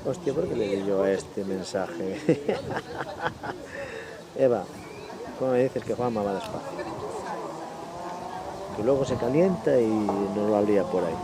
Hostia, ¿por qué le di yo a este mensaje? Eva, ¿cómo me dices que Juanma va despacio? Que luego se calienta y nos lo habría por ahí.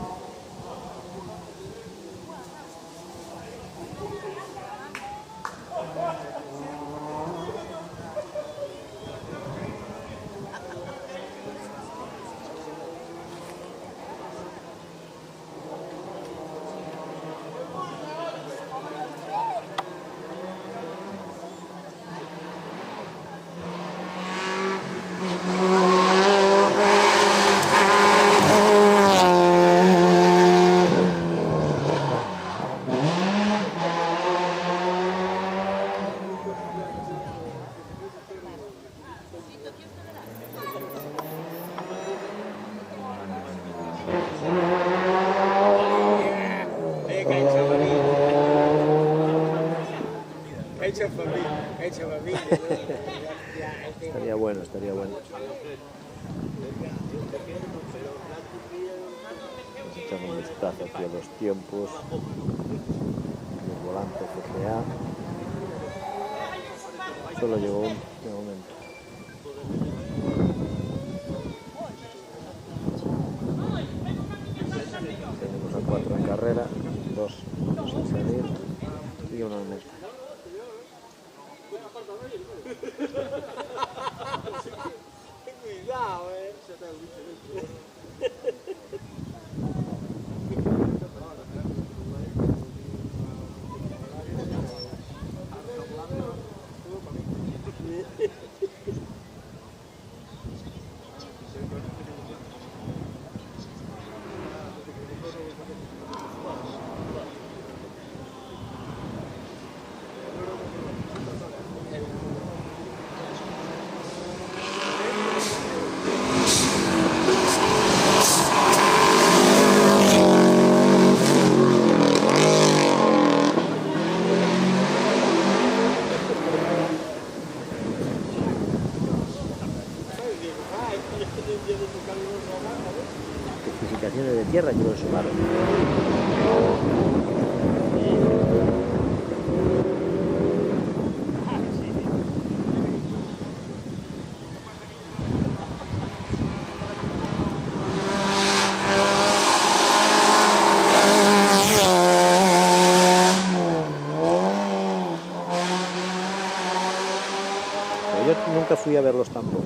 Estaría bueno, estaría bueno. Echamos un vistazo aquí a los tiempos. El volante CGA. Solo llegó uno de momento. Tenemos a 4 en carrera, 2 sin salir y 1 en meta. Cuidado, tierra llevo el Subaru. Pero yo nunca fui a verlos tampoco.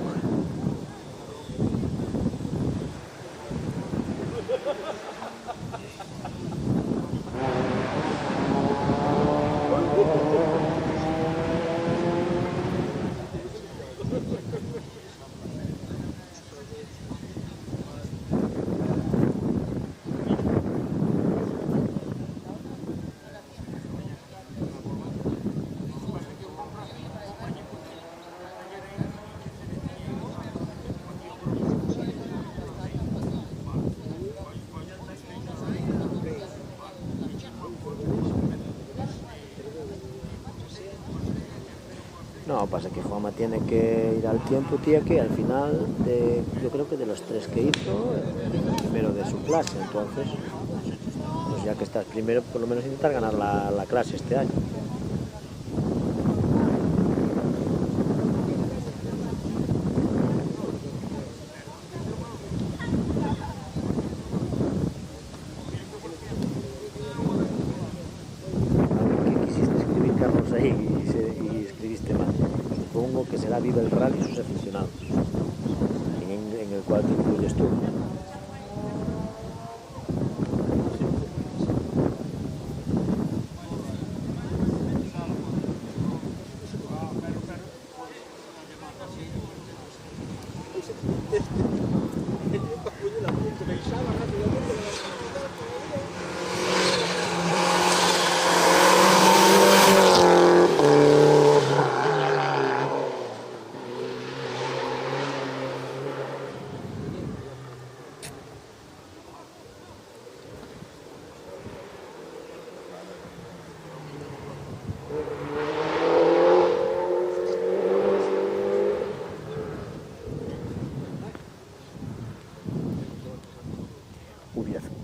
No, pasa que Juanma tiene que ir al tiempo, tía, que al final, yo creo que de los 3 que hizo, el primero de su clase, entonces, pues ya que estás primero, por lo menos intentar ganar la clase este año. ¿Qué quisiste escribir, Carlos, ahí y escribiste mal? Supongo que será Viva el Rally y sus aficionados, en el cual te incluyes tú.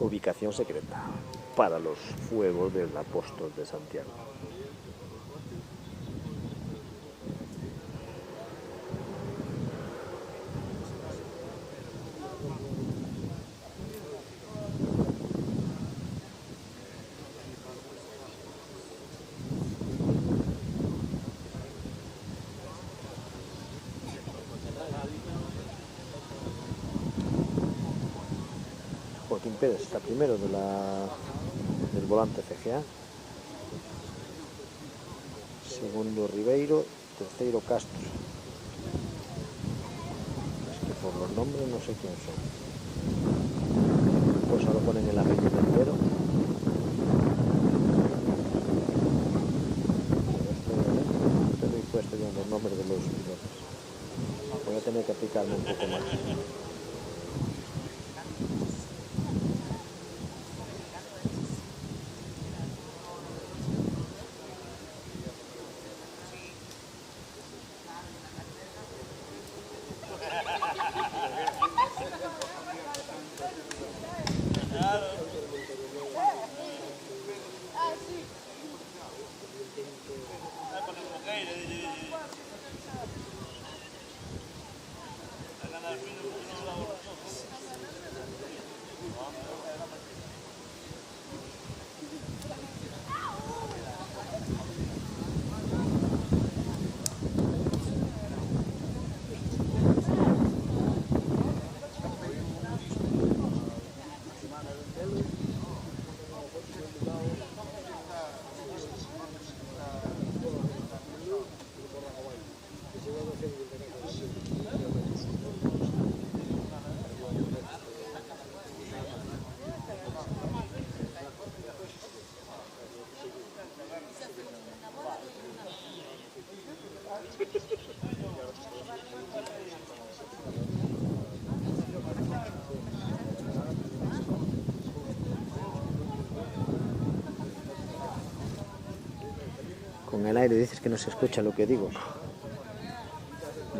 Ubicación secreta para los fuegos del apóstol de Santiago. Joaquín Pérez está primero del volante CGA, segundo Ribeiro, tercero Castro. Es que por los nombres no sé quién son. Pues ahora ponen el apellido entero. Estoy puesto ya en los nombres de los pilotos. Voy a tener que aplicarme un poco más. Con el aire dices que no se escucha lo que digo.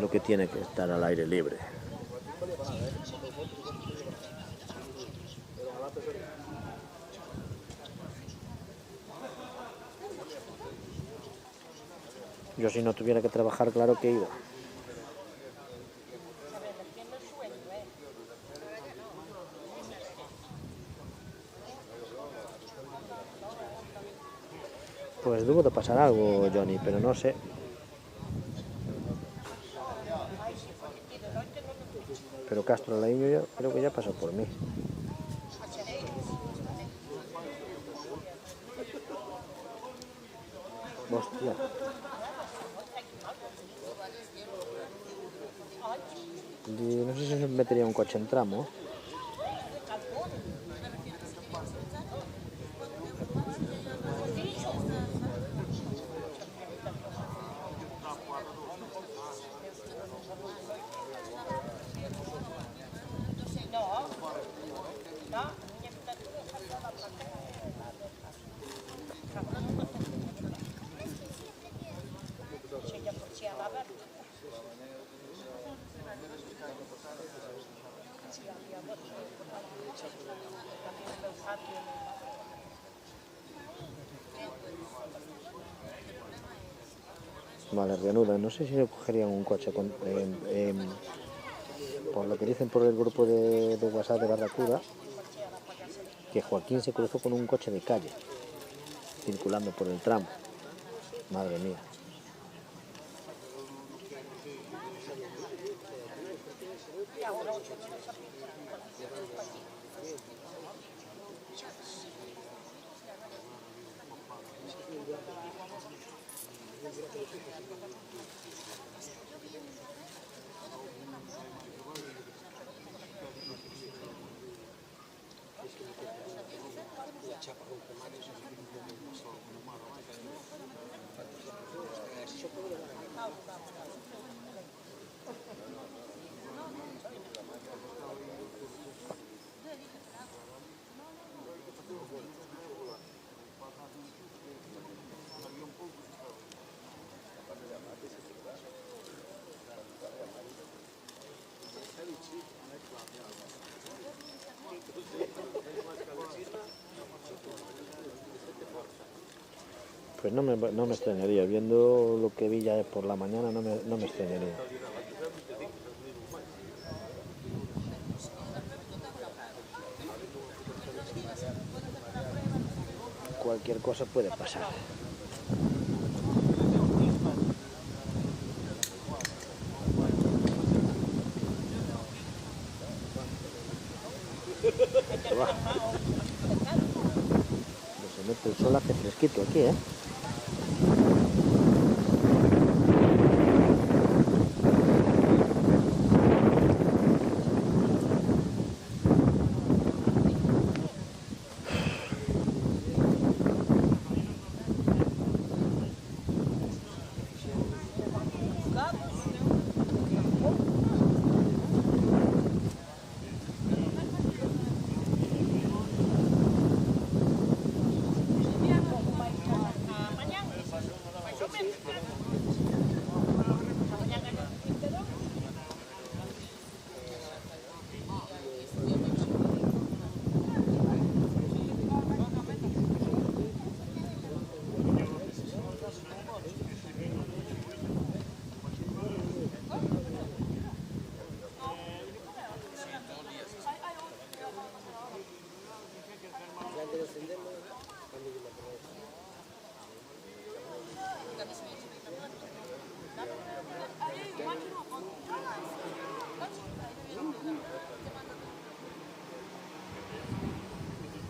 Lo que tiene que estar al aire libre. Yo si no tuviera que trabajar, claro que iba. Pues debo de pasar algo, Johnny, pero no sé. Pero Castro Laíño yo creo que ya pasó por mí. Hostia. Y no sé si se metería un coche en tramo. Vale, reanuda. No sé si cogerían un coche por lo que dicen por el grupo de WhatsApp de Barracuda, que Joaquín se cruzó con un coche de calle circulando por el tramo. Madre mía. Pues no me extrañaría, viendo lo que vi ya por la mañana no me extrañaría. Cualquier cosa puede pasar. Se mete el sol, hace fresquito aquí, ¿eh?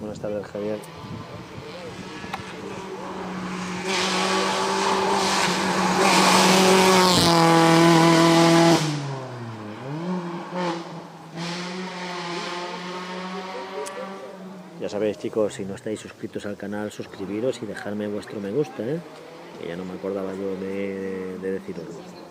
Buenas tardes, Javier. Ya sabéis, chicos, si no estáis suscritos al canal, suscribiros y dejarme vuestro me gusta, ¿eh? Que ya no me acordaba yo de deciroslo.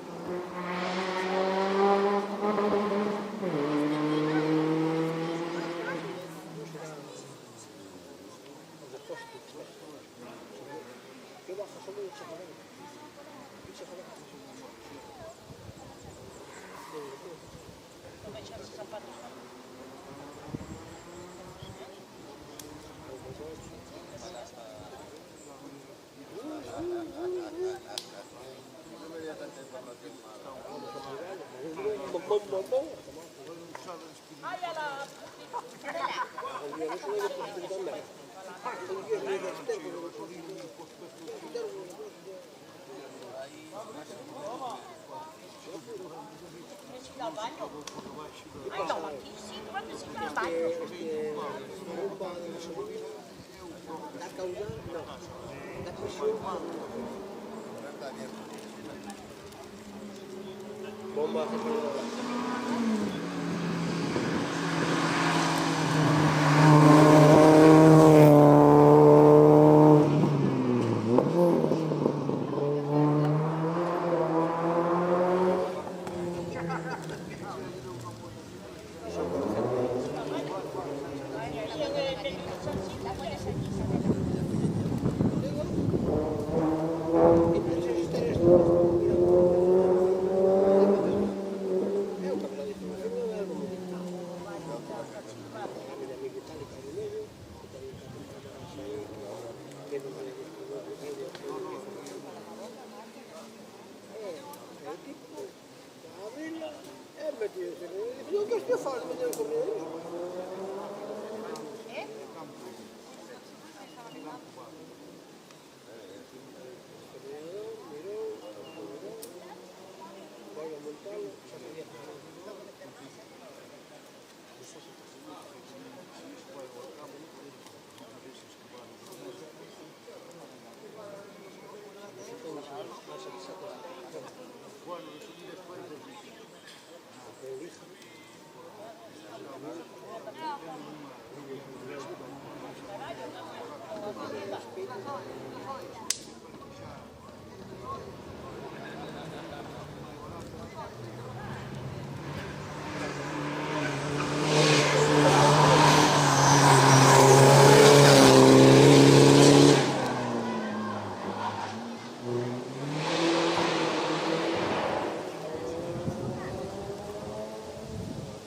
Ay, no, aquí sí, ¿cuándo se va al baño? Da caudal, no. Da presión, bomba generadora.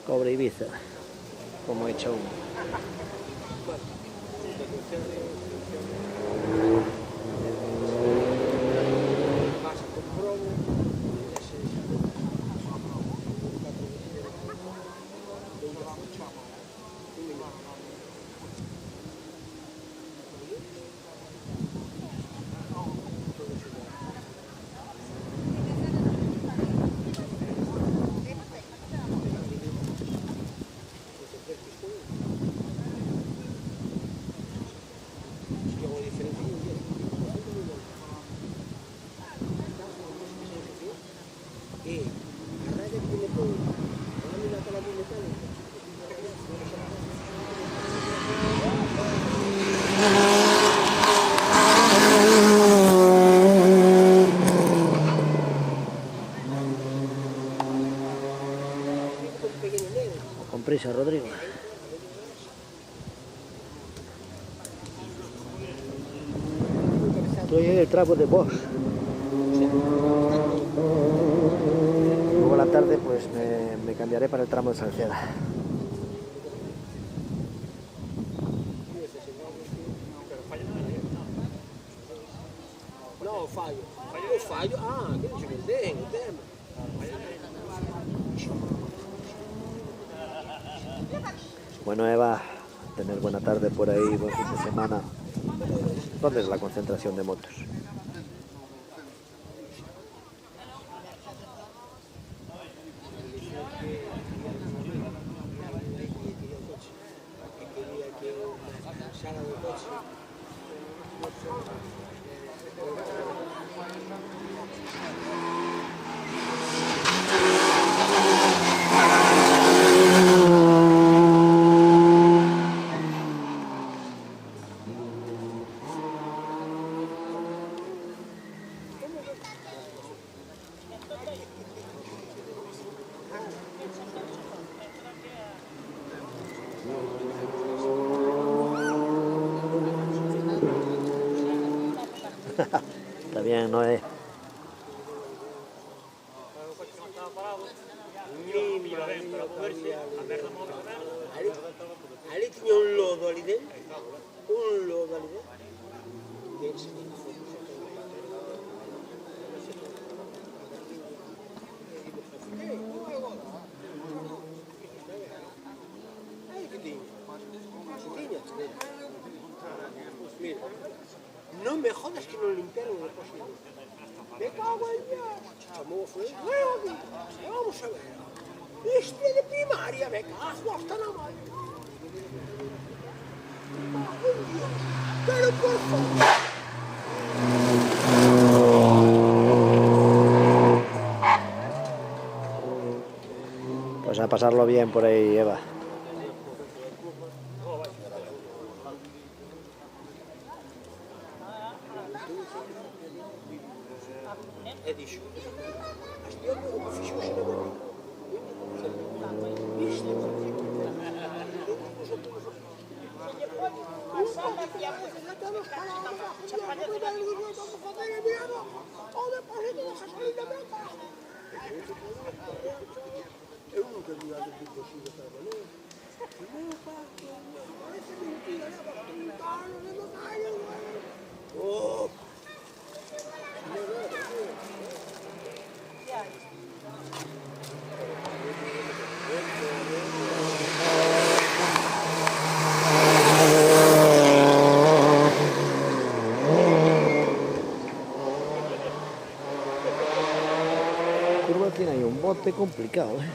Cobre Ibiza, como he hecho uno. Con prisa, Rodrigo. Estoy en el tramo de Bosch. Luego a la tarde pues me cambiaré para el tramo de Salceda. No, fallo. Fallo? Ah, che dice che tengo, tema. Bueno, Eva, tener buena tarde por ahí, buen fin de semana. ¿Dónde es la concentración de motos? Está bien, ¿no es? Ali tinha un lodo ali dentro. Un lodo ali dentro. famoso, ¿eh? Vamos a ver. Este de primaria, me cago hasta la madre. Pero por favor. Pues a pasarlo bien por ahí, Eva. He dicho, este hombre como fixo se levou. Viste, eu nunca vi algo que posible de tal maneira. Meu pai, parece mentira, oh! Curva tiene ahí un bote complicado, ¿eh?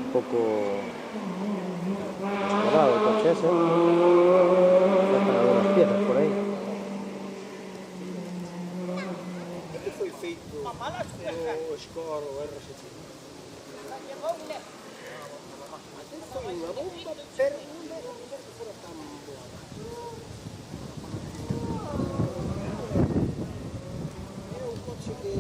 Un poco descarado el coche ese. Faltan algunas piezas por ahí. Este foi feito o Score, o RST. Foi unha bomba, pero non era que fora tan boa. Era un coche que...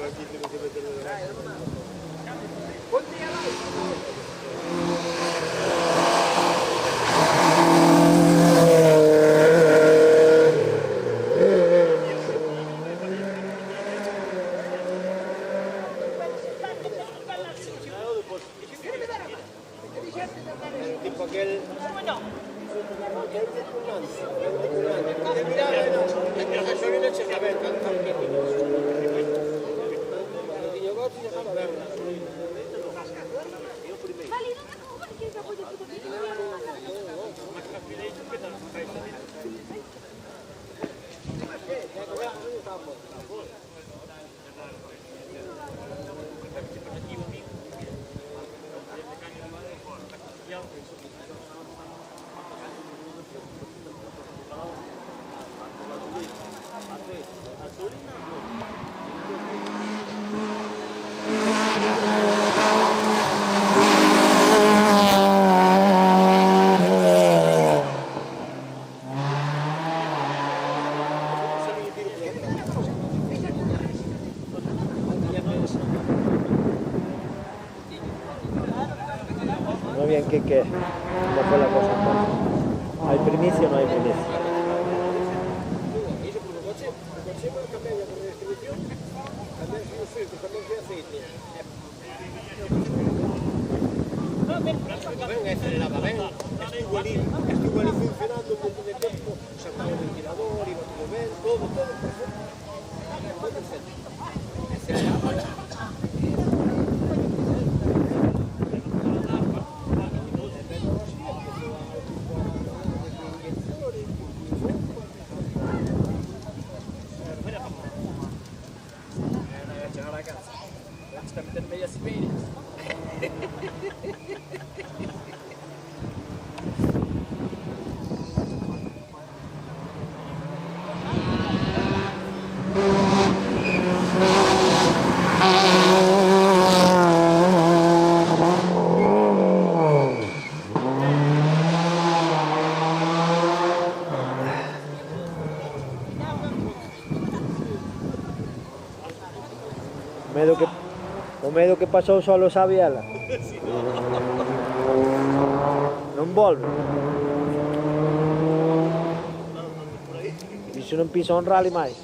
aquí tengo que meterlo de la... El tipo aquel... Bueno, El gasolina se sabe, Muy bien, Quique. ¿Cómo fue la cosa entonces? ¿Hay primicia o no hay primicia? Estuvo allí funcionando un montón de tiempo, sacaba el ventilador, iba todo bien, todo O medo que pasou solo sabe ela. Non volve. Iso non pisa un rally máis.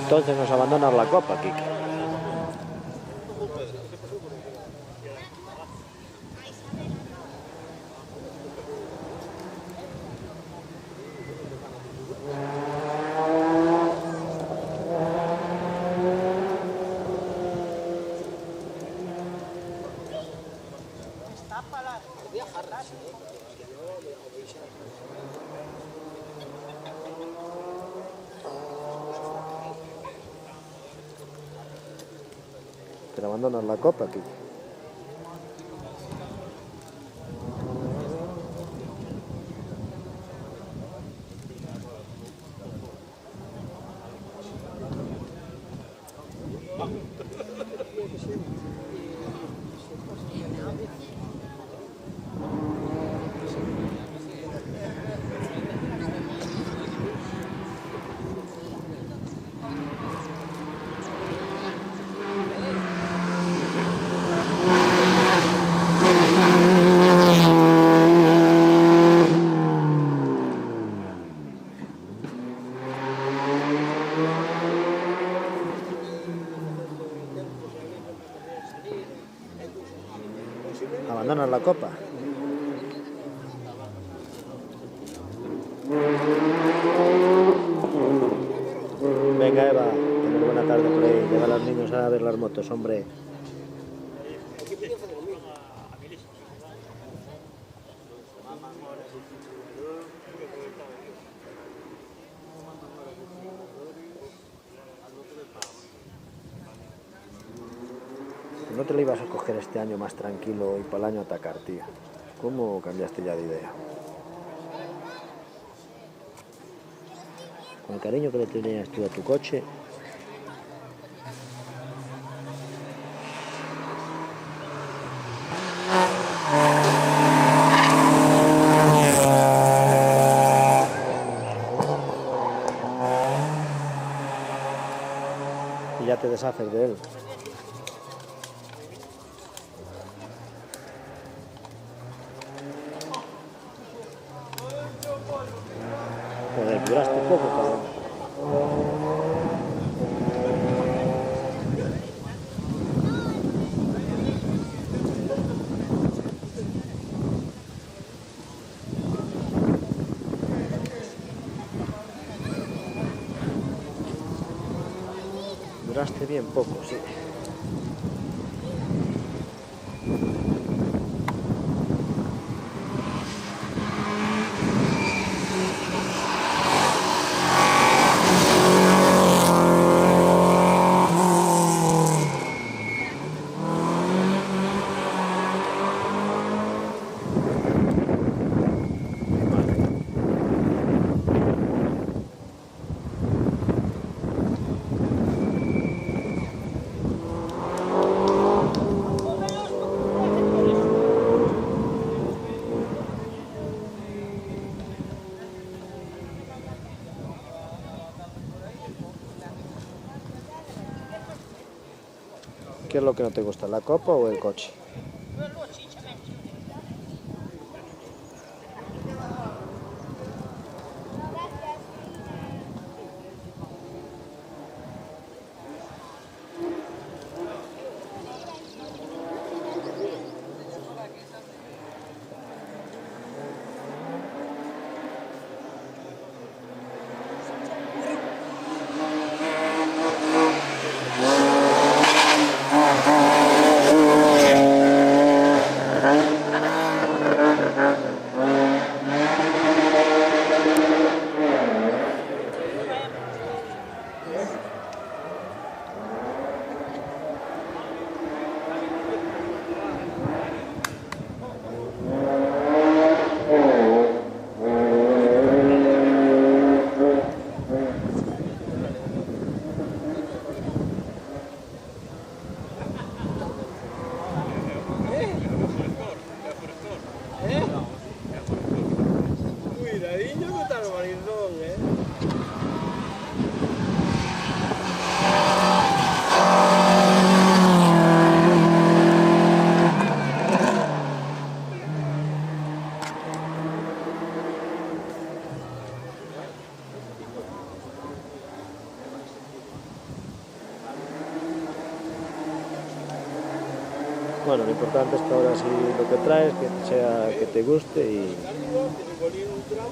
Entonces nos abandonas la copa, Quique. Pero abandonas la copa, Quique. Abandonas la copa. Venga, Eva, tener buena tarde por ahí. Lleva a los niños a ver las motos, hombre. No te lo ibas a coger este año más tranquilo y para el año atacar, tío. ¿Cómo cambiaste ya de idea? con el cariño que le tenías tú a tu coche. Y ya te deshaces de él. Joder, duraste poco, cabrón. Duraste bien poco, sí. ¿Qué es lo que no te gusta, la copa o el coche? Cuidadillo que está el marizón, Bueno, lo importante es que ahora sí lo que traes, que sea que te guste y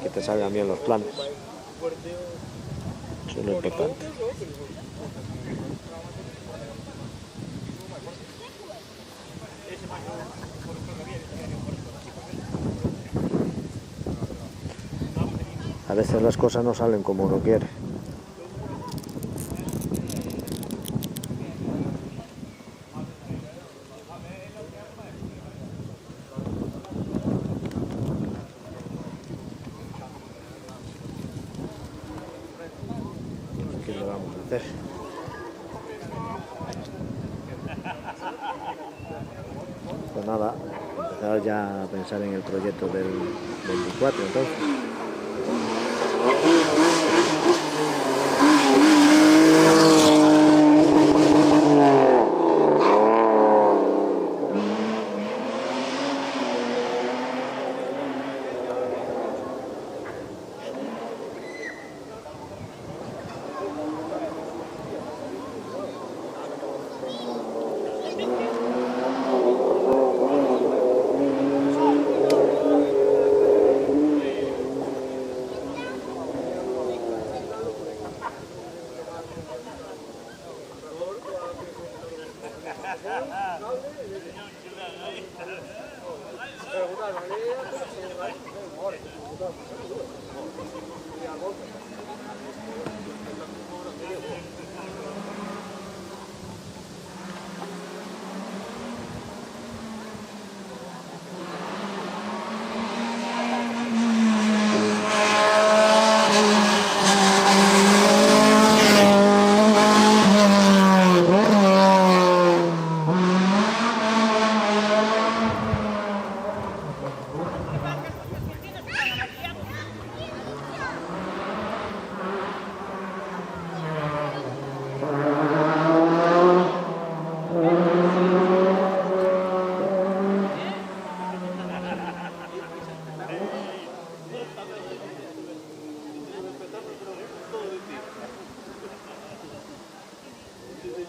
que te salgan bien los planes. Eso es lo importante. A veces las cosas no salen como uno quiere. ¿Qué le vamos a hacer? Pues nada, empezar ya a pensar en el proyecto del 24 entonces.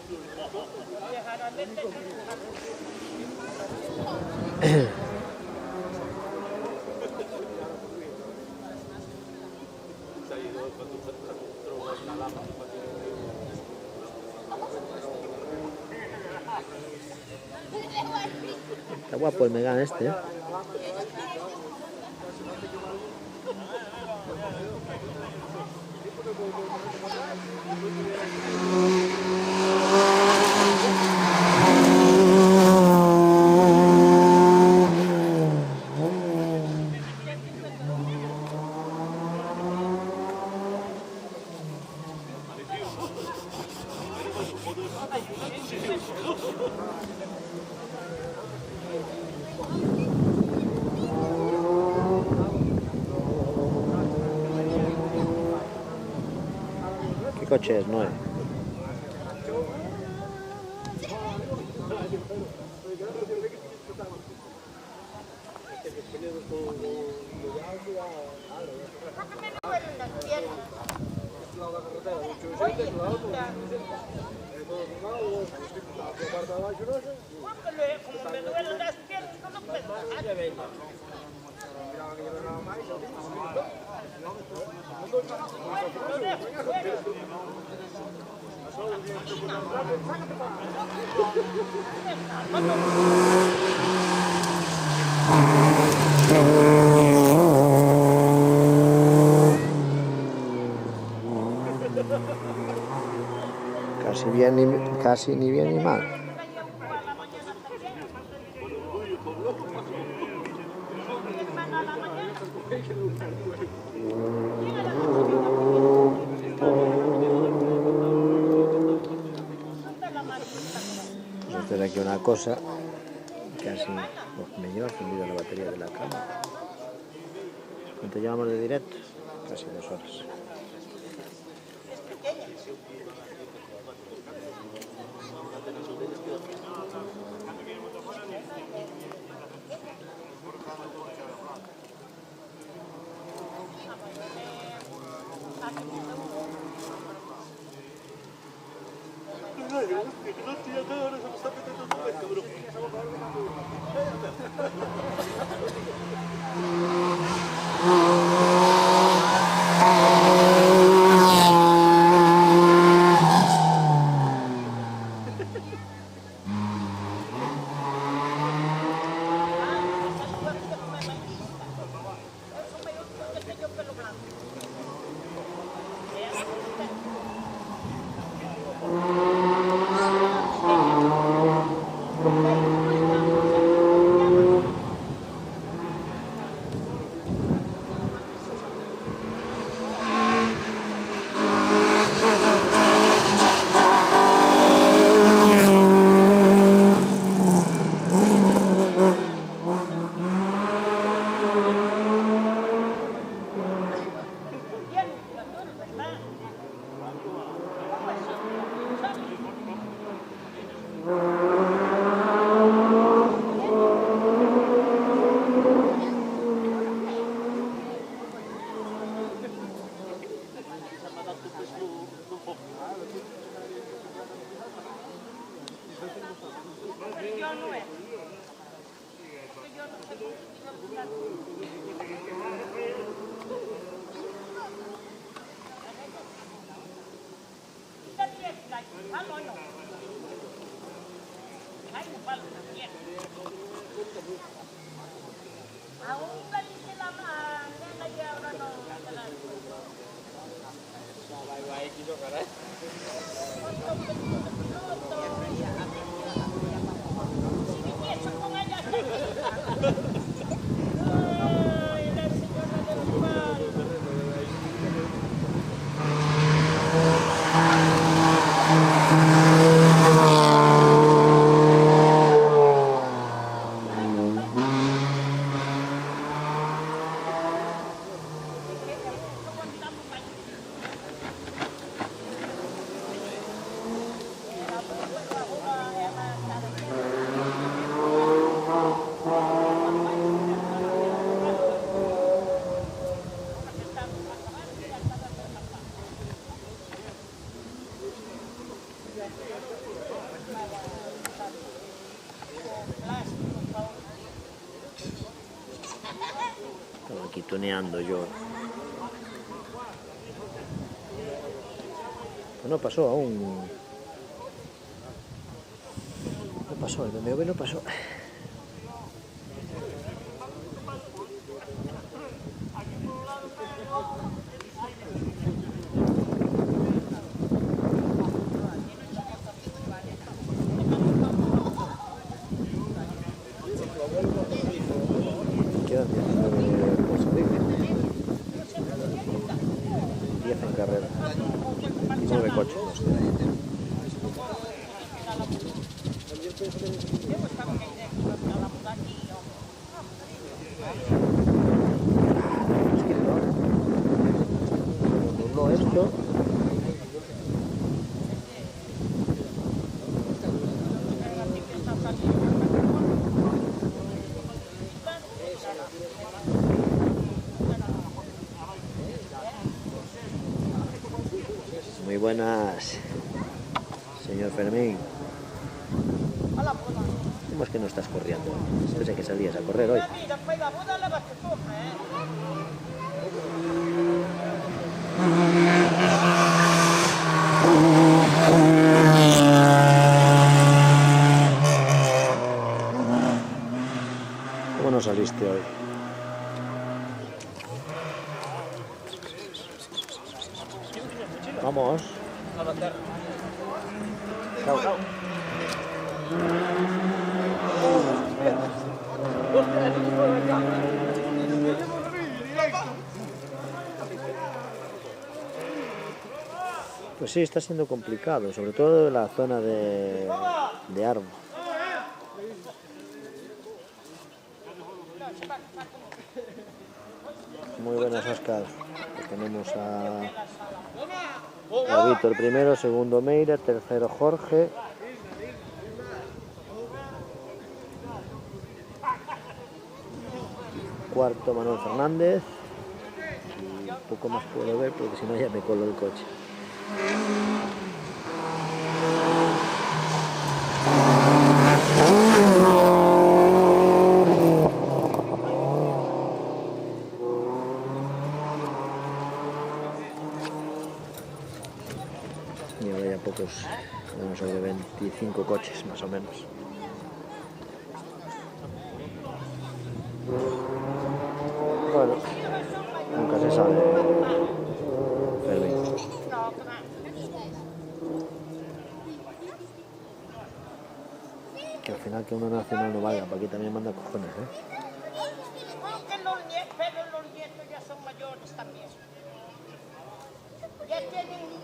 Dejarán de tener Está guapo el Megane este, ¿eh? ¿Qué coche es? 9. como me duelen las piernas, no puedo bajar. Lo dejo fuera. Casi ni bien ni mal. Vamos a hacer aquí una cosa. Casi me lleva fundida la batería de la cámara. ¿Cuánto llevamos de directo? Casi 2 horas. tuneando yo. Pues no pasó aún. No pasó, el BMW no pasó. Quedan 19 por salir. 10 en carrera. 9 coches. No sé. No, esto. Muy buenas, señor Fermín. ¿Cómo es que no estás corriendo? Pensé que salías a correr hoy. ¿Cómo no saliste hoy? Vamos. Chao, chao. Pues sí, está siendo complicado, sobre todo en la zona de Armo. Muy buenas, Óscar. Tenemos a Víctor primero, segundo Meira, tercero Jorge. Cuarto Manuel Fernández. Y poco más puedo ver porque si no ya me colo el coche. Y ahora ya pocos, tenemos sobre 25 coches más o menos. Bueno, nunca se sabe, Fermín. Que al final que uno nacional no valga, para aquí también manda cojones, ¿eh? Pero los nietos ya son mayores también. Ya tienen niños.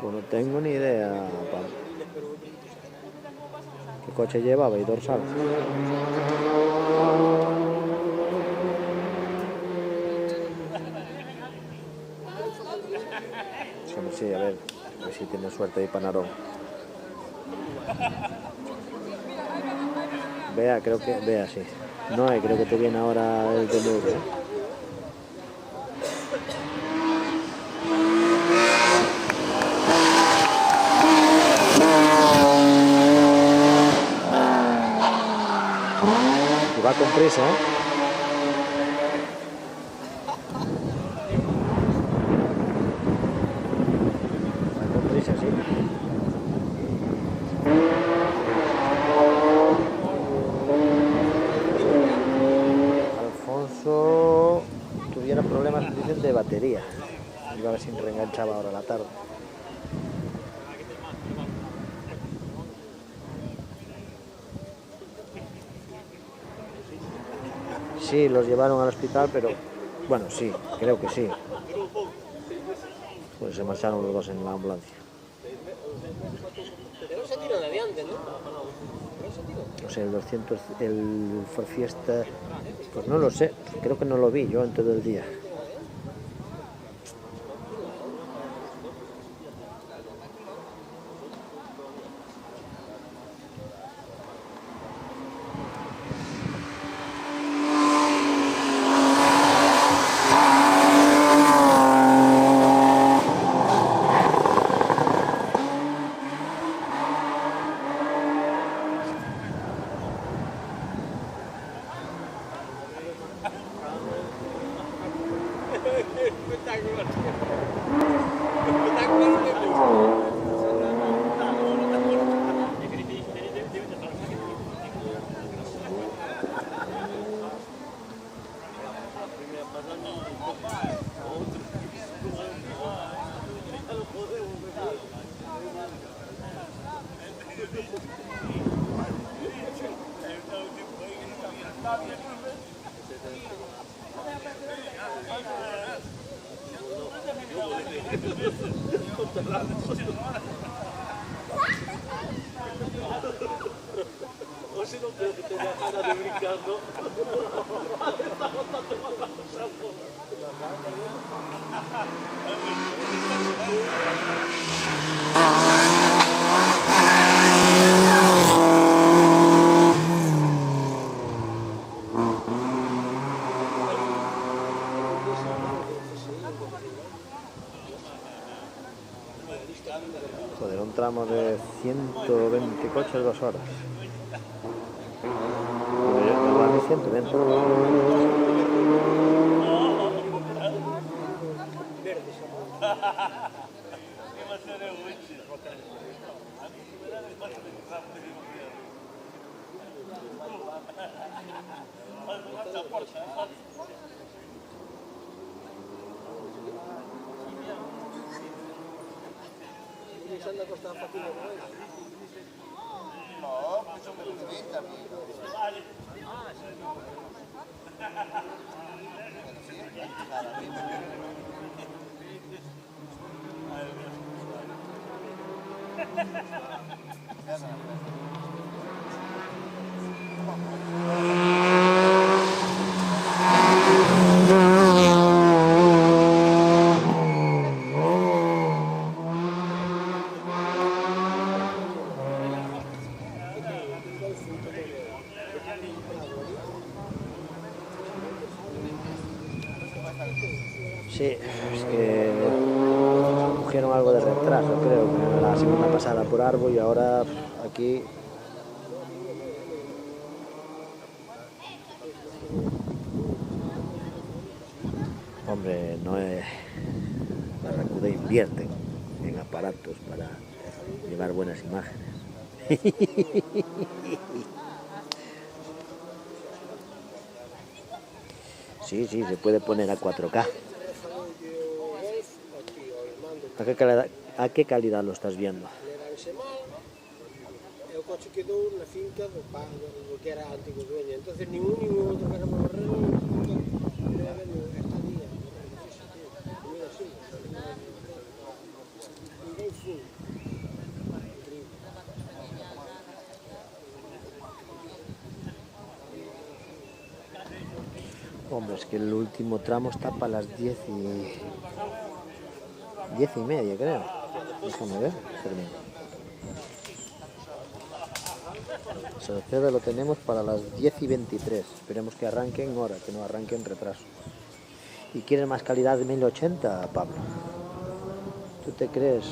Pues no tengo ni idea, Pablo. ¿Qué coche llevaba y dorsal? Sí, a ver si tiene suerte ahí Panarón. Vea, creo que... Vea, sí. No, creo que te viene ahora el de nuevo. va con prisa, ¿eh? Va con prisa, sí. Alfonso tuviera problemas, dicen, de batería. Iba a ver si reenganchaba ahora a la tarde. Sí, los llevaron al hospital, pero bueno, sí, creo que sí. Pues se marcharon los dos en la ambulancia. Pero no se tiró de adiante, ¿no? No se tiró. O sea, el 200, el Ford Fiesta, pues no lo sé, creo que no lo vi yo en todo el día. O si no creo que tenga ganas de brincar, ¿no? Joder, un tramo de 120 coches, 2 horas. Me van 120. Anda costando fatiga, ¿no? No, pues son 20, amigo. Sí, es que cogieron algo de retraso, creo, que la semana pasada por Arbo y ahora aquí. Hombre, no es. Barracuda invierten en aparatos para llevar buenas imágenes. Sí, sí, se puede poner a 4K. ¿A qué calidad lo estás viendo? É o coche quedou na finca do que era antigo dueño. Entonces ningún outro que era para barrer pero a ver, esta día mira así ninguén fui. Hombre, es que el último tramo está para las 10 y media, creo. Déjame ver, Fermín. Salcedo lo tenemos para las 10:23. Esperemos que arranque en hora, que no arranque en retraso. ¿Y quieres más calidad de 1080, Pablo? ¿Tú te crees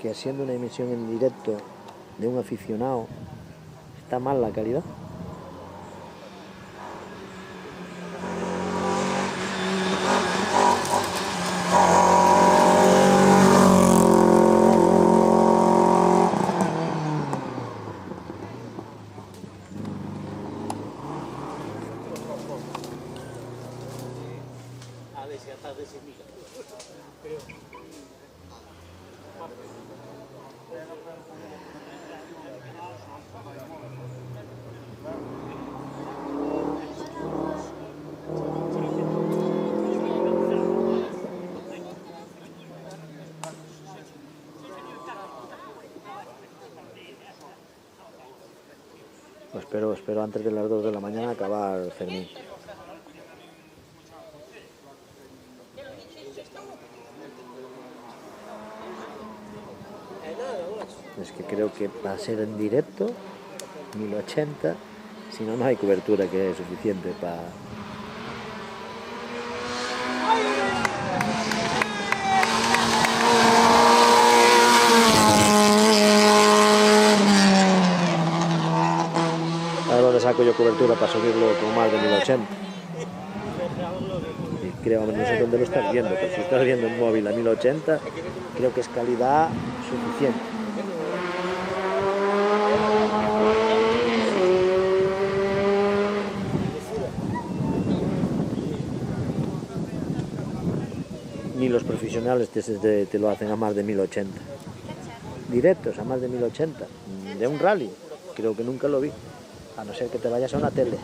que haciendo una emisión en directo de un aficionado está mal la calidad. A ver si hasta de semilla. Pues espero antes de las 2 de la mañana acabar Fermín. Es que creo que va a ser en directo 1080, si no, no hay cobertura que es suficiente para... A ver dónde saco yo cobertura para subirlo con más de 1080. Y creo, no sé dónde lo estás viendo, pero si estás viendo el móvil a 1080, creo que es calidad suficiente. Ni los profesionales te lo hacen a más de 1080. Directos a más de 1080. De un rally, creo que nunca lo vi. A no ser que te vayas a una tele.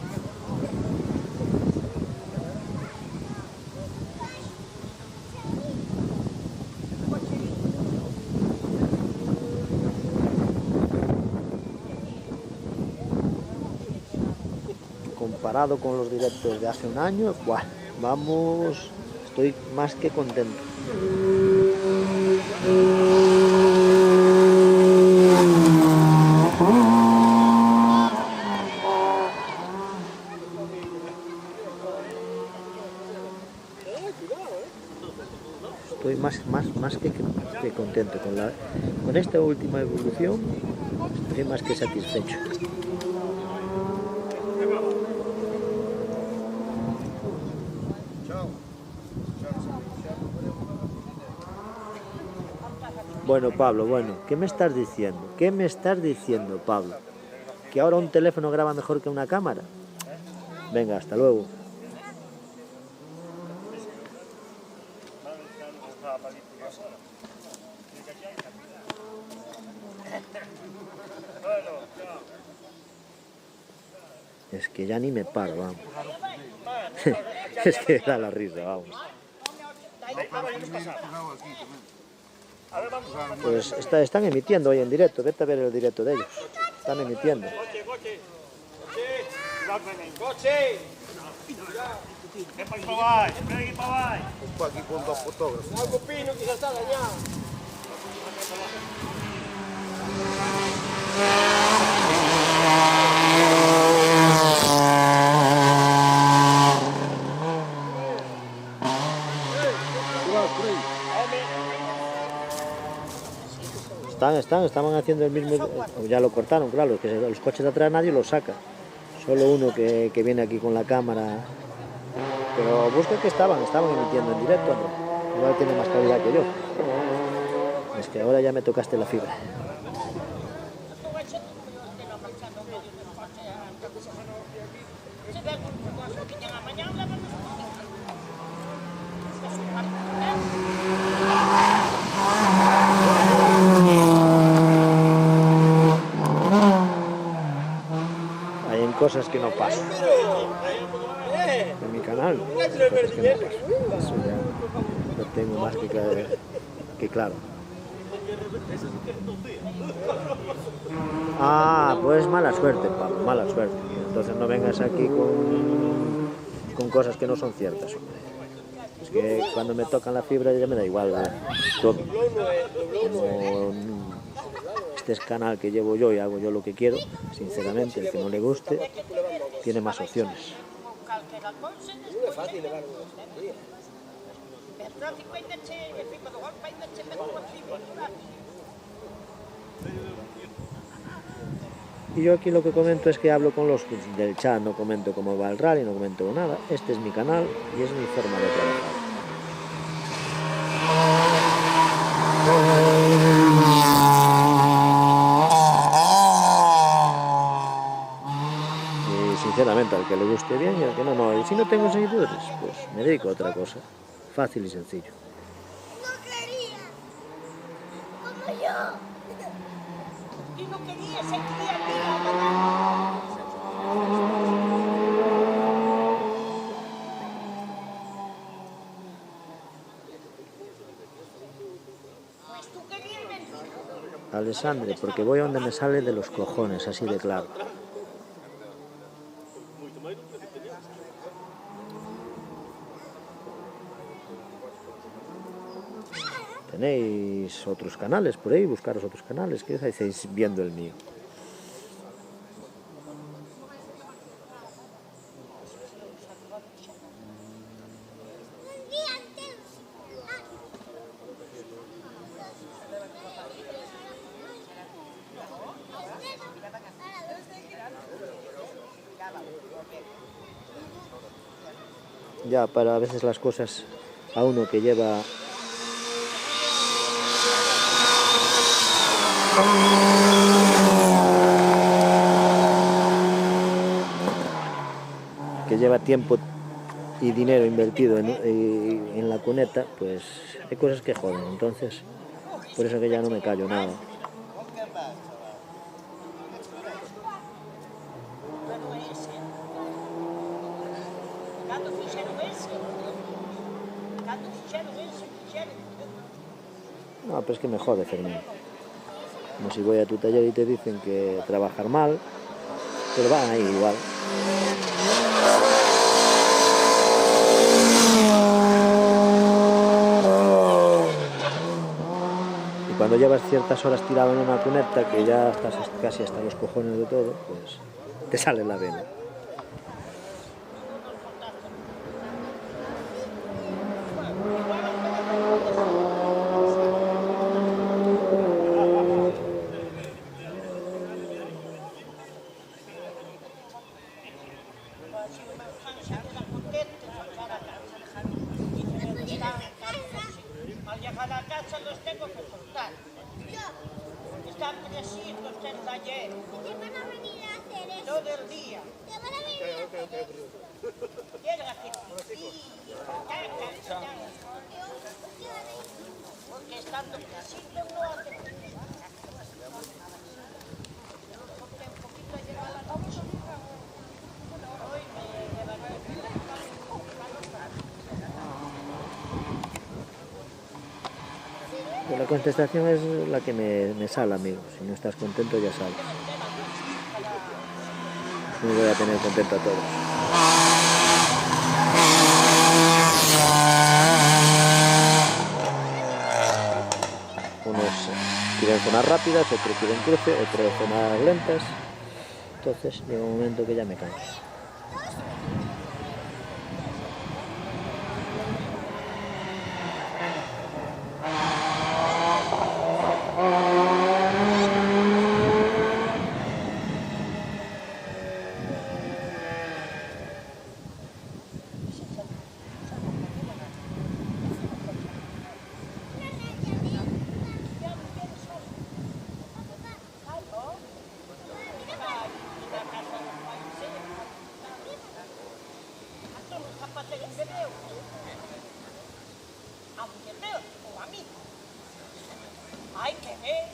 Comparado con los directos de hace un año, ¡buah! Vamos, estoy más que contento. Estoy más que contento con esta última evolución. Estoy más que satisfecho. Bueno, Pablo, ¿qué me estás diciendo? ¿Qué me estás diciendo, Pablo? ¿Que ahora un teléfono graba mejor que una cámara? Venga, hasta luego. Es que ya ni me paro, vamos. Es que da la risa, vamos. Pues están emitiendo hoy en directo, vete a ver el directo de ellos. Están emitiendo. ¡Coche! ¡Ven para aquí, ven para aquí! Estou aquí con dos fotógrafos. Algo pino que já está dañado. Estaban haciendo el mismo, ya lo cortaron, claro, que los coches de atrás nadie los saca, solo uno que viene aquí con la cámara, pero busca que estaban emitiendo en directo, hombre. Igual tiene más calidad que yo, es que ahora ya me tocaste la fibra. Cosas que no pasan en mi canal, cosas que no pasan. Eso ya lo tengo más que claro. Ah, pues mala suerte, Pablo, mala suerte. Entonces no vengas aquí con cosas que no son ciertas, hombre. Es que cuando me tocan la fibra ya me da igual todo. Como este es canal que llevo yo y hago yo lo que quiero, sinceramente, el que no le guste tiene más opciones. Y yo aquí lo que comento es que hablo con los del chat, no comento cómo va el rally, no comento nada. Este es mi canal y es mi forma de trabajar. Y sinceramente, al que le guste bien y al que no, no. Y si no tengo seguidores, pues me dedico a otra cosa. Fácil y sencillo. No quería. Como yo. Y no quería, se quería mirar. Pues tú querías venir. Alessandre, porque voy a donde me sale de los cojones, así de claro. Tenéis otros canales por ahí, buscaros otros canales, ¿qué hacéis viendo el mío? Un día antes. Ya, para a veces las cosas a uno que lleva tiempo y dinero invertido en la cuneta, pues hay cosas que joden, entonces por eso que ya no me callo nada. No, pero es que me jode, Fermín. Como si voy a tu taller y te dicen que trabajar mal, pero van ahí igual. Y cuando llevas ciertas horas tirado en una cuneta, que ya estás casi hasta los cojones de todo, pues te sale la vena. Al llegar a casa los tengo que soltar. Están presitos en taller ¿Qué van a venir a hacer eso? todo el día. ¿Qué van a venir a hacer eso? Quieren hacer pipí, caca, porque estando presitos no hacen pipí. Porque un poquito llega la noche. Hoy me levanté. Pues la contestación es la que me sale, amigo. Si no estás contento, ya sabes. No voy a tener contento a todos. Unos quieren zonas rápidas, otros quieren cruce, otros zonas lentas. Entonces llega un momento que ya me canso. Hay que ver,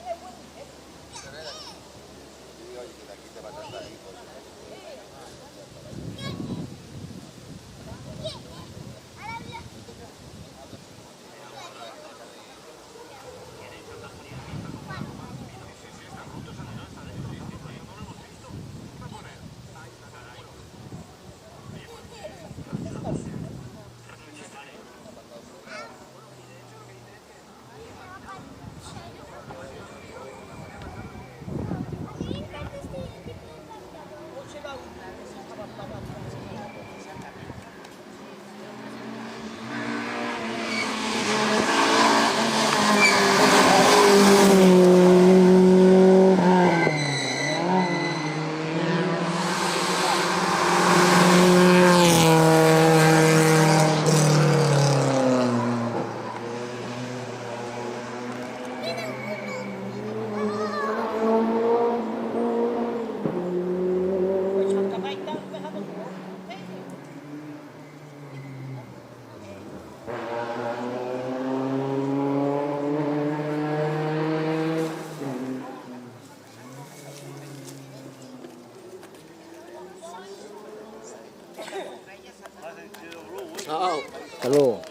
Hasta luego.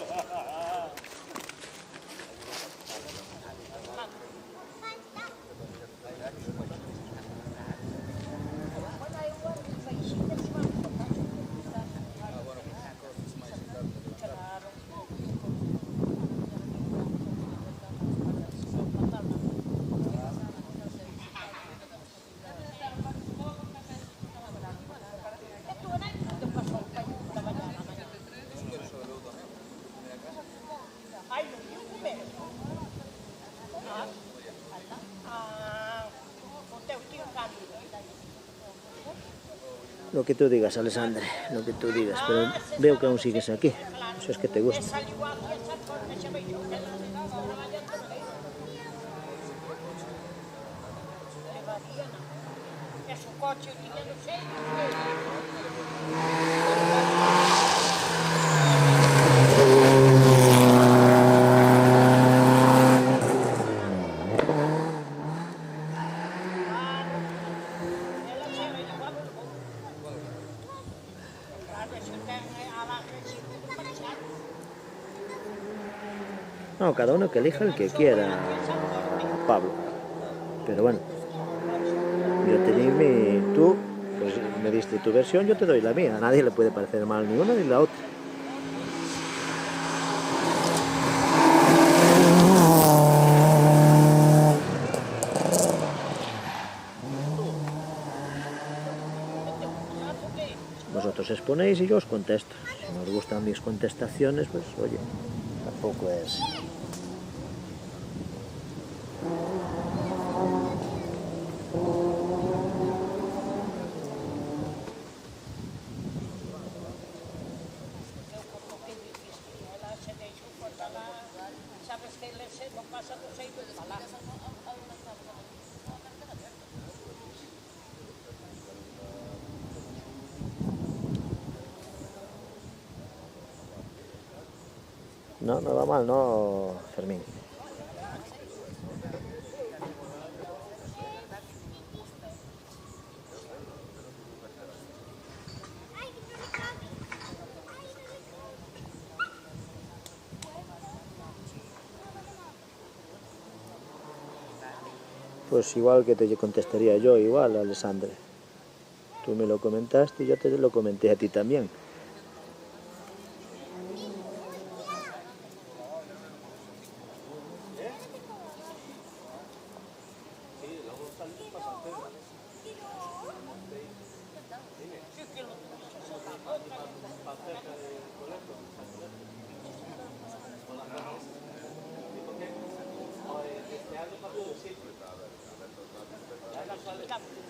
Lo que tú digas, Alessandre, lo que tú digas, pero veo que aún sigues aquí. Eso es que te gusta. No, cada uno que elija el que quiera, Pablo. Pero bueno, yo te di tú pues me diste tu versión, yo te doy la mía. A nadie le puede parecer mal ni una ni la otra. Vosotros exponéis y yo os contesto. Si no os gustan mis contestaciones, pues oye, tampoco es... No, no va mal, ¿no, Fermín? Pues igual que te contestaría yo, igual, Alessandre. Tú me lo comentaste y yo te lo comenté a ti también.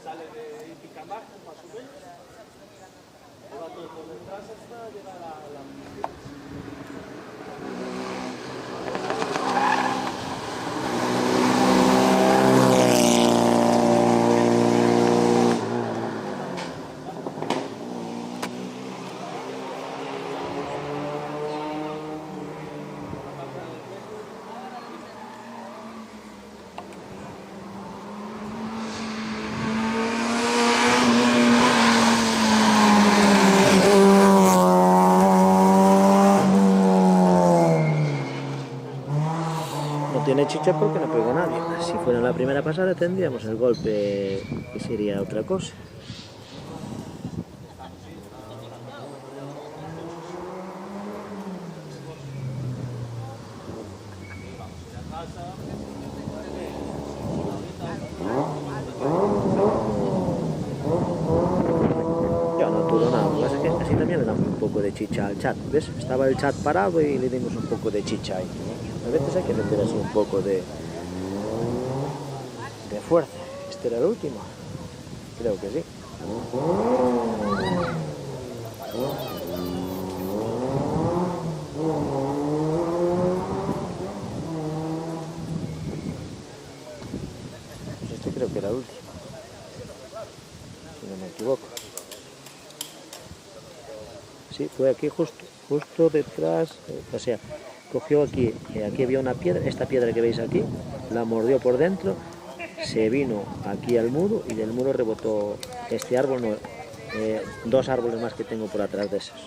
Sale de Picamar, más o menos. Va todo por detrás hasta llegar a la... Tiene chicha porque no pegó nadie. Si fuera la primera pasada tendríamos el golpe que sería otra cosa. Yo no tuve nada, lo que pasa es que así también le damos un poco de chicha al chat. ¿Ves? Estaba el chat parado y le dimos un poco de chicha ahí. A veces hay que meter así un poco de fuerza. Este era el último. Creo que sí. Pues este creo que era el último. Si no me equivoco. Sí, fue aquí justo detrás, o sea, cogió aquí, aquí había una piedra, esta piedra que veis aquí, la mordió por dentro, se vino aquí al muro y del muro rebotó este árbol, no, 2 árboles más que tengo por atrás de esos.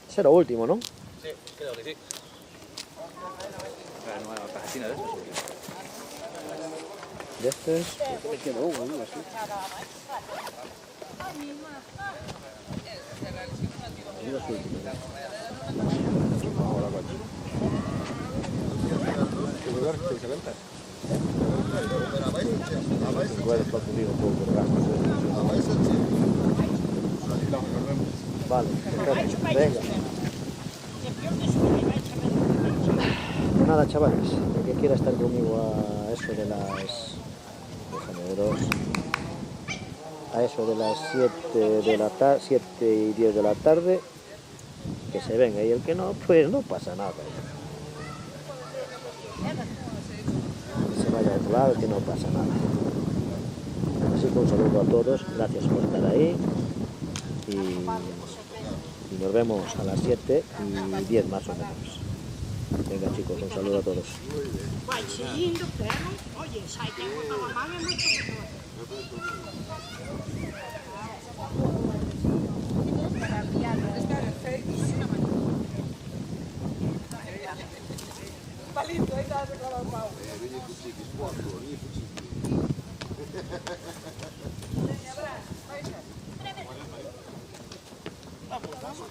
Ese era lo último, ¿no? Sí, creo que sí. La nueva cajetina de esos. De estos. Me queda uno, ¿no? Así. Y los últimos. Puedes confundir un poco por ramos. Vale, perfecto. Venga. Pues nada, chavales, el que quiera estar conmigo a eso de las... Déjame veros. A eso de las 7 de la tarde, 7 y 10 de la tarde, que se venga, y el que no, pues no pasa nada. Que se vaya a otro lado, que no pasa nada. Así que un saludo a todos, gracias por estar ahí y nos vemos a las 7 y 10 más o menos. Venga chicos, un saludo a todos. Vai seguindo, pero, oye, sai que botar a mão é muito melhor. Palito, aí dá pra lavar o pau. Vamos, vamos.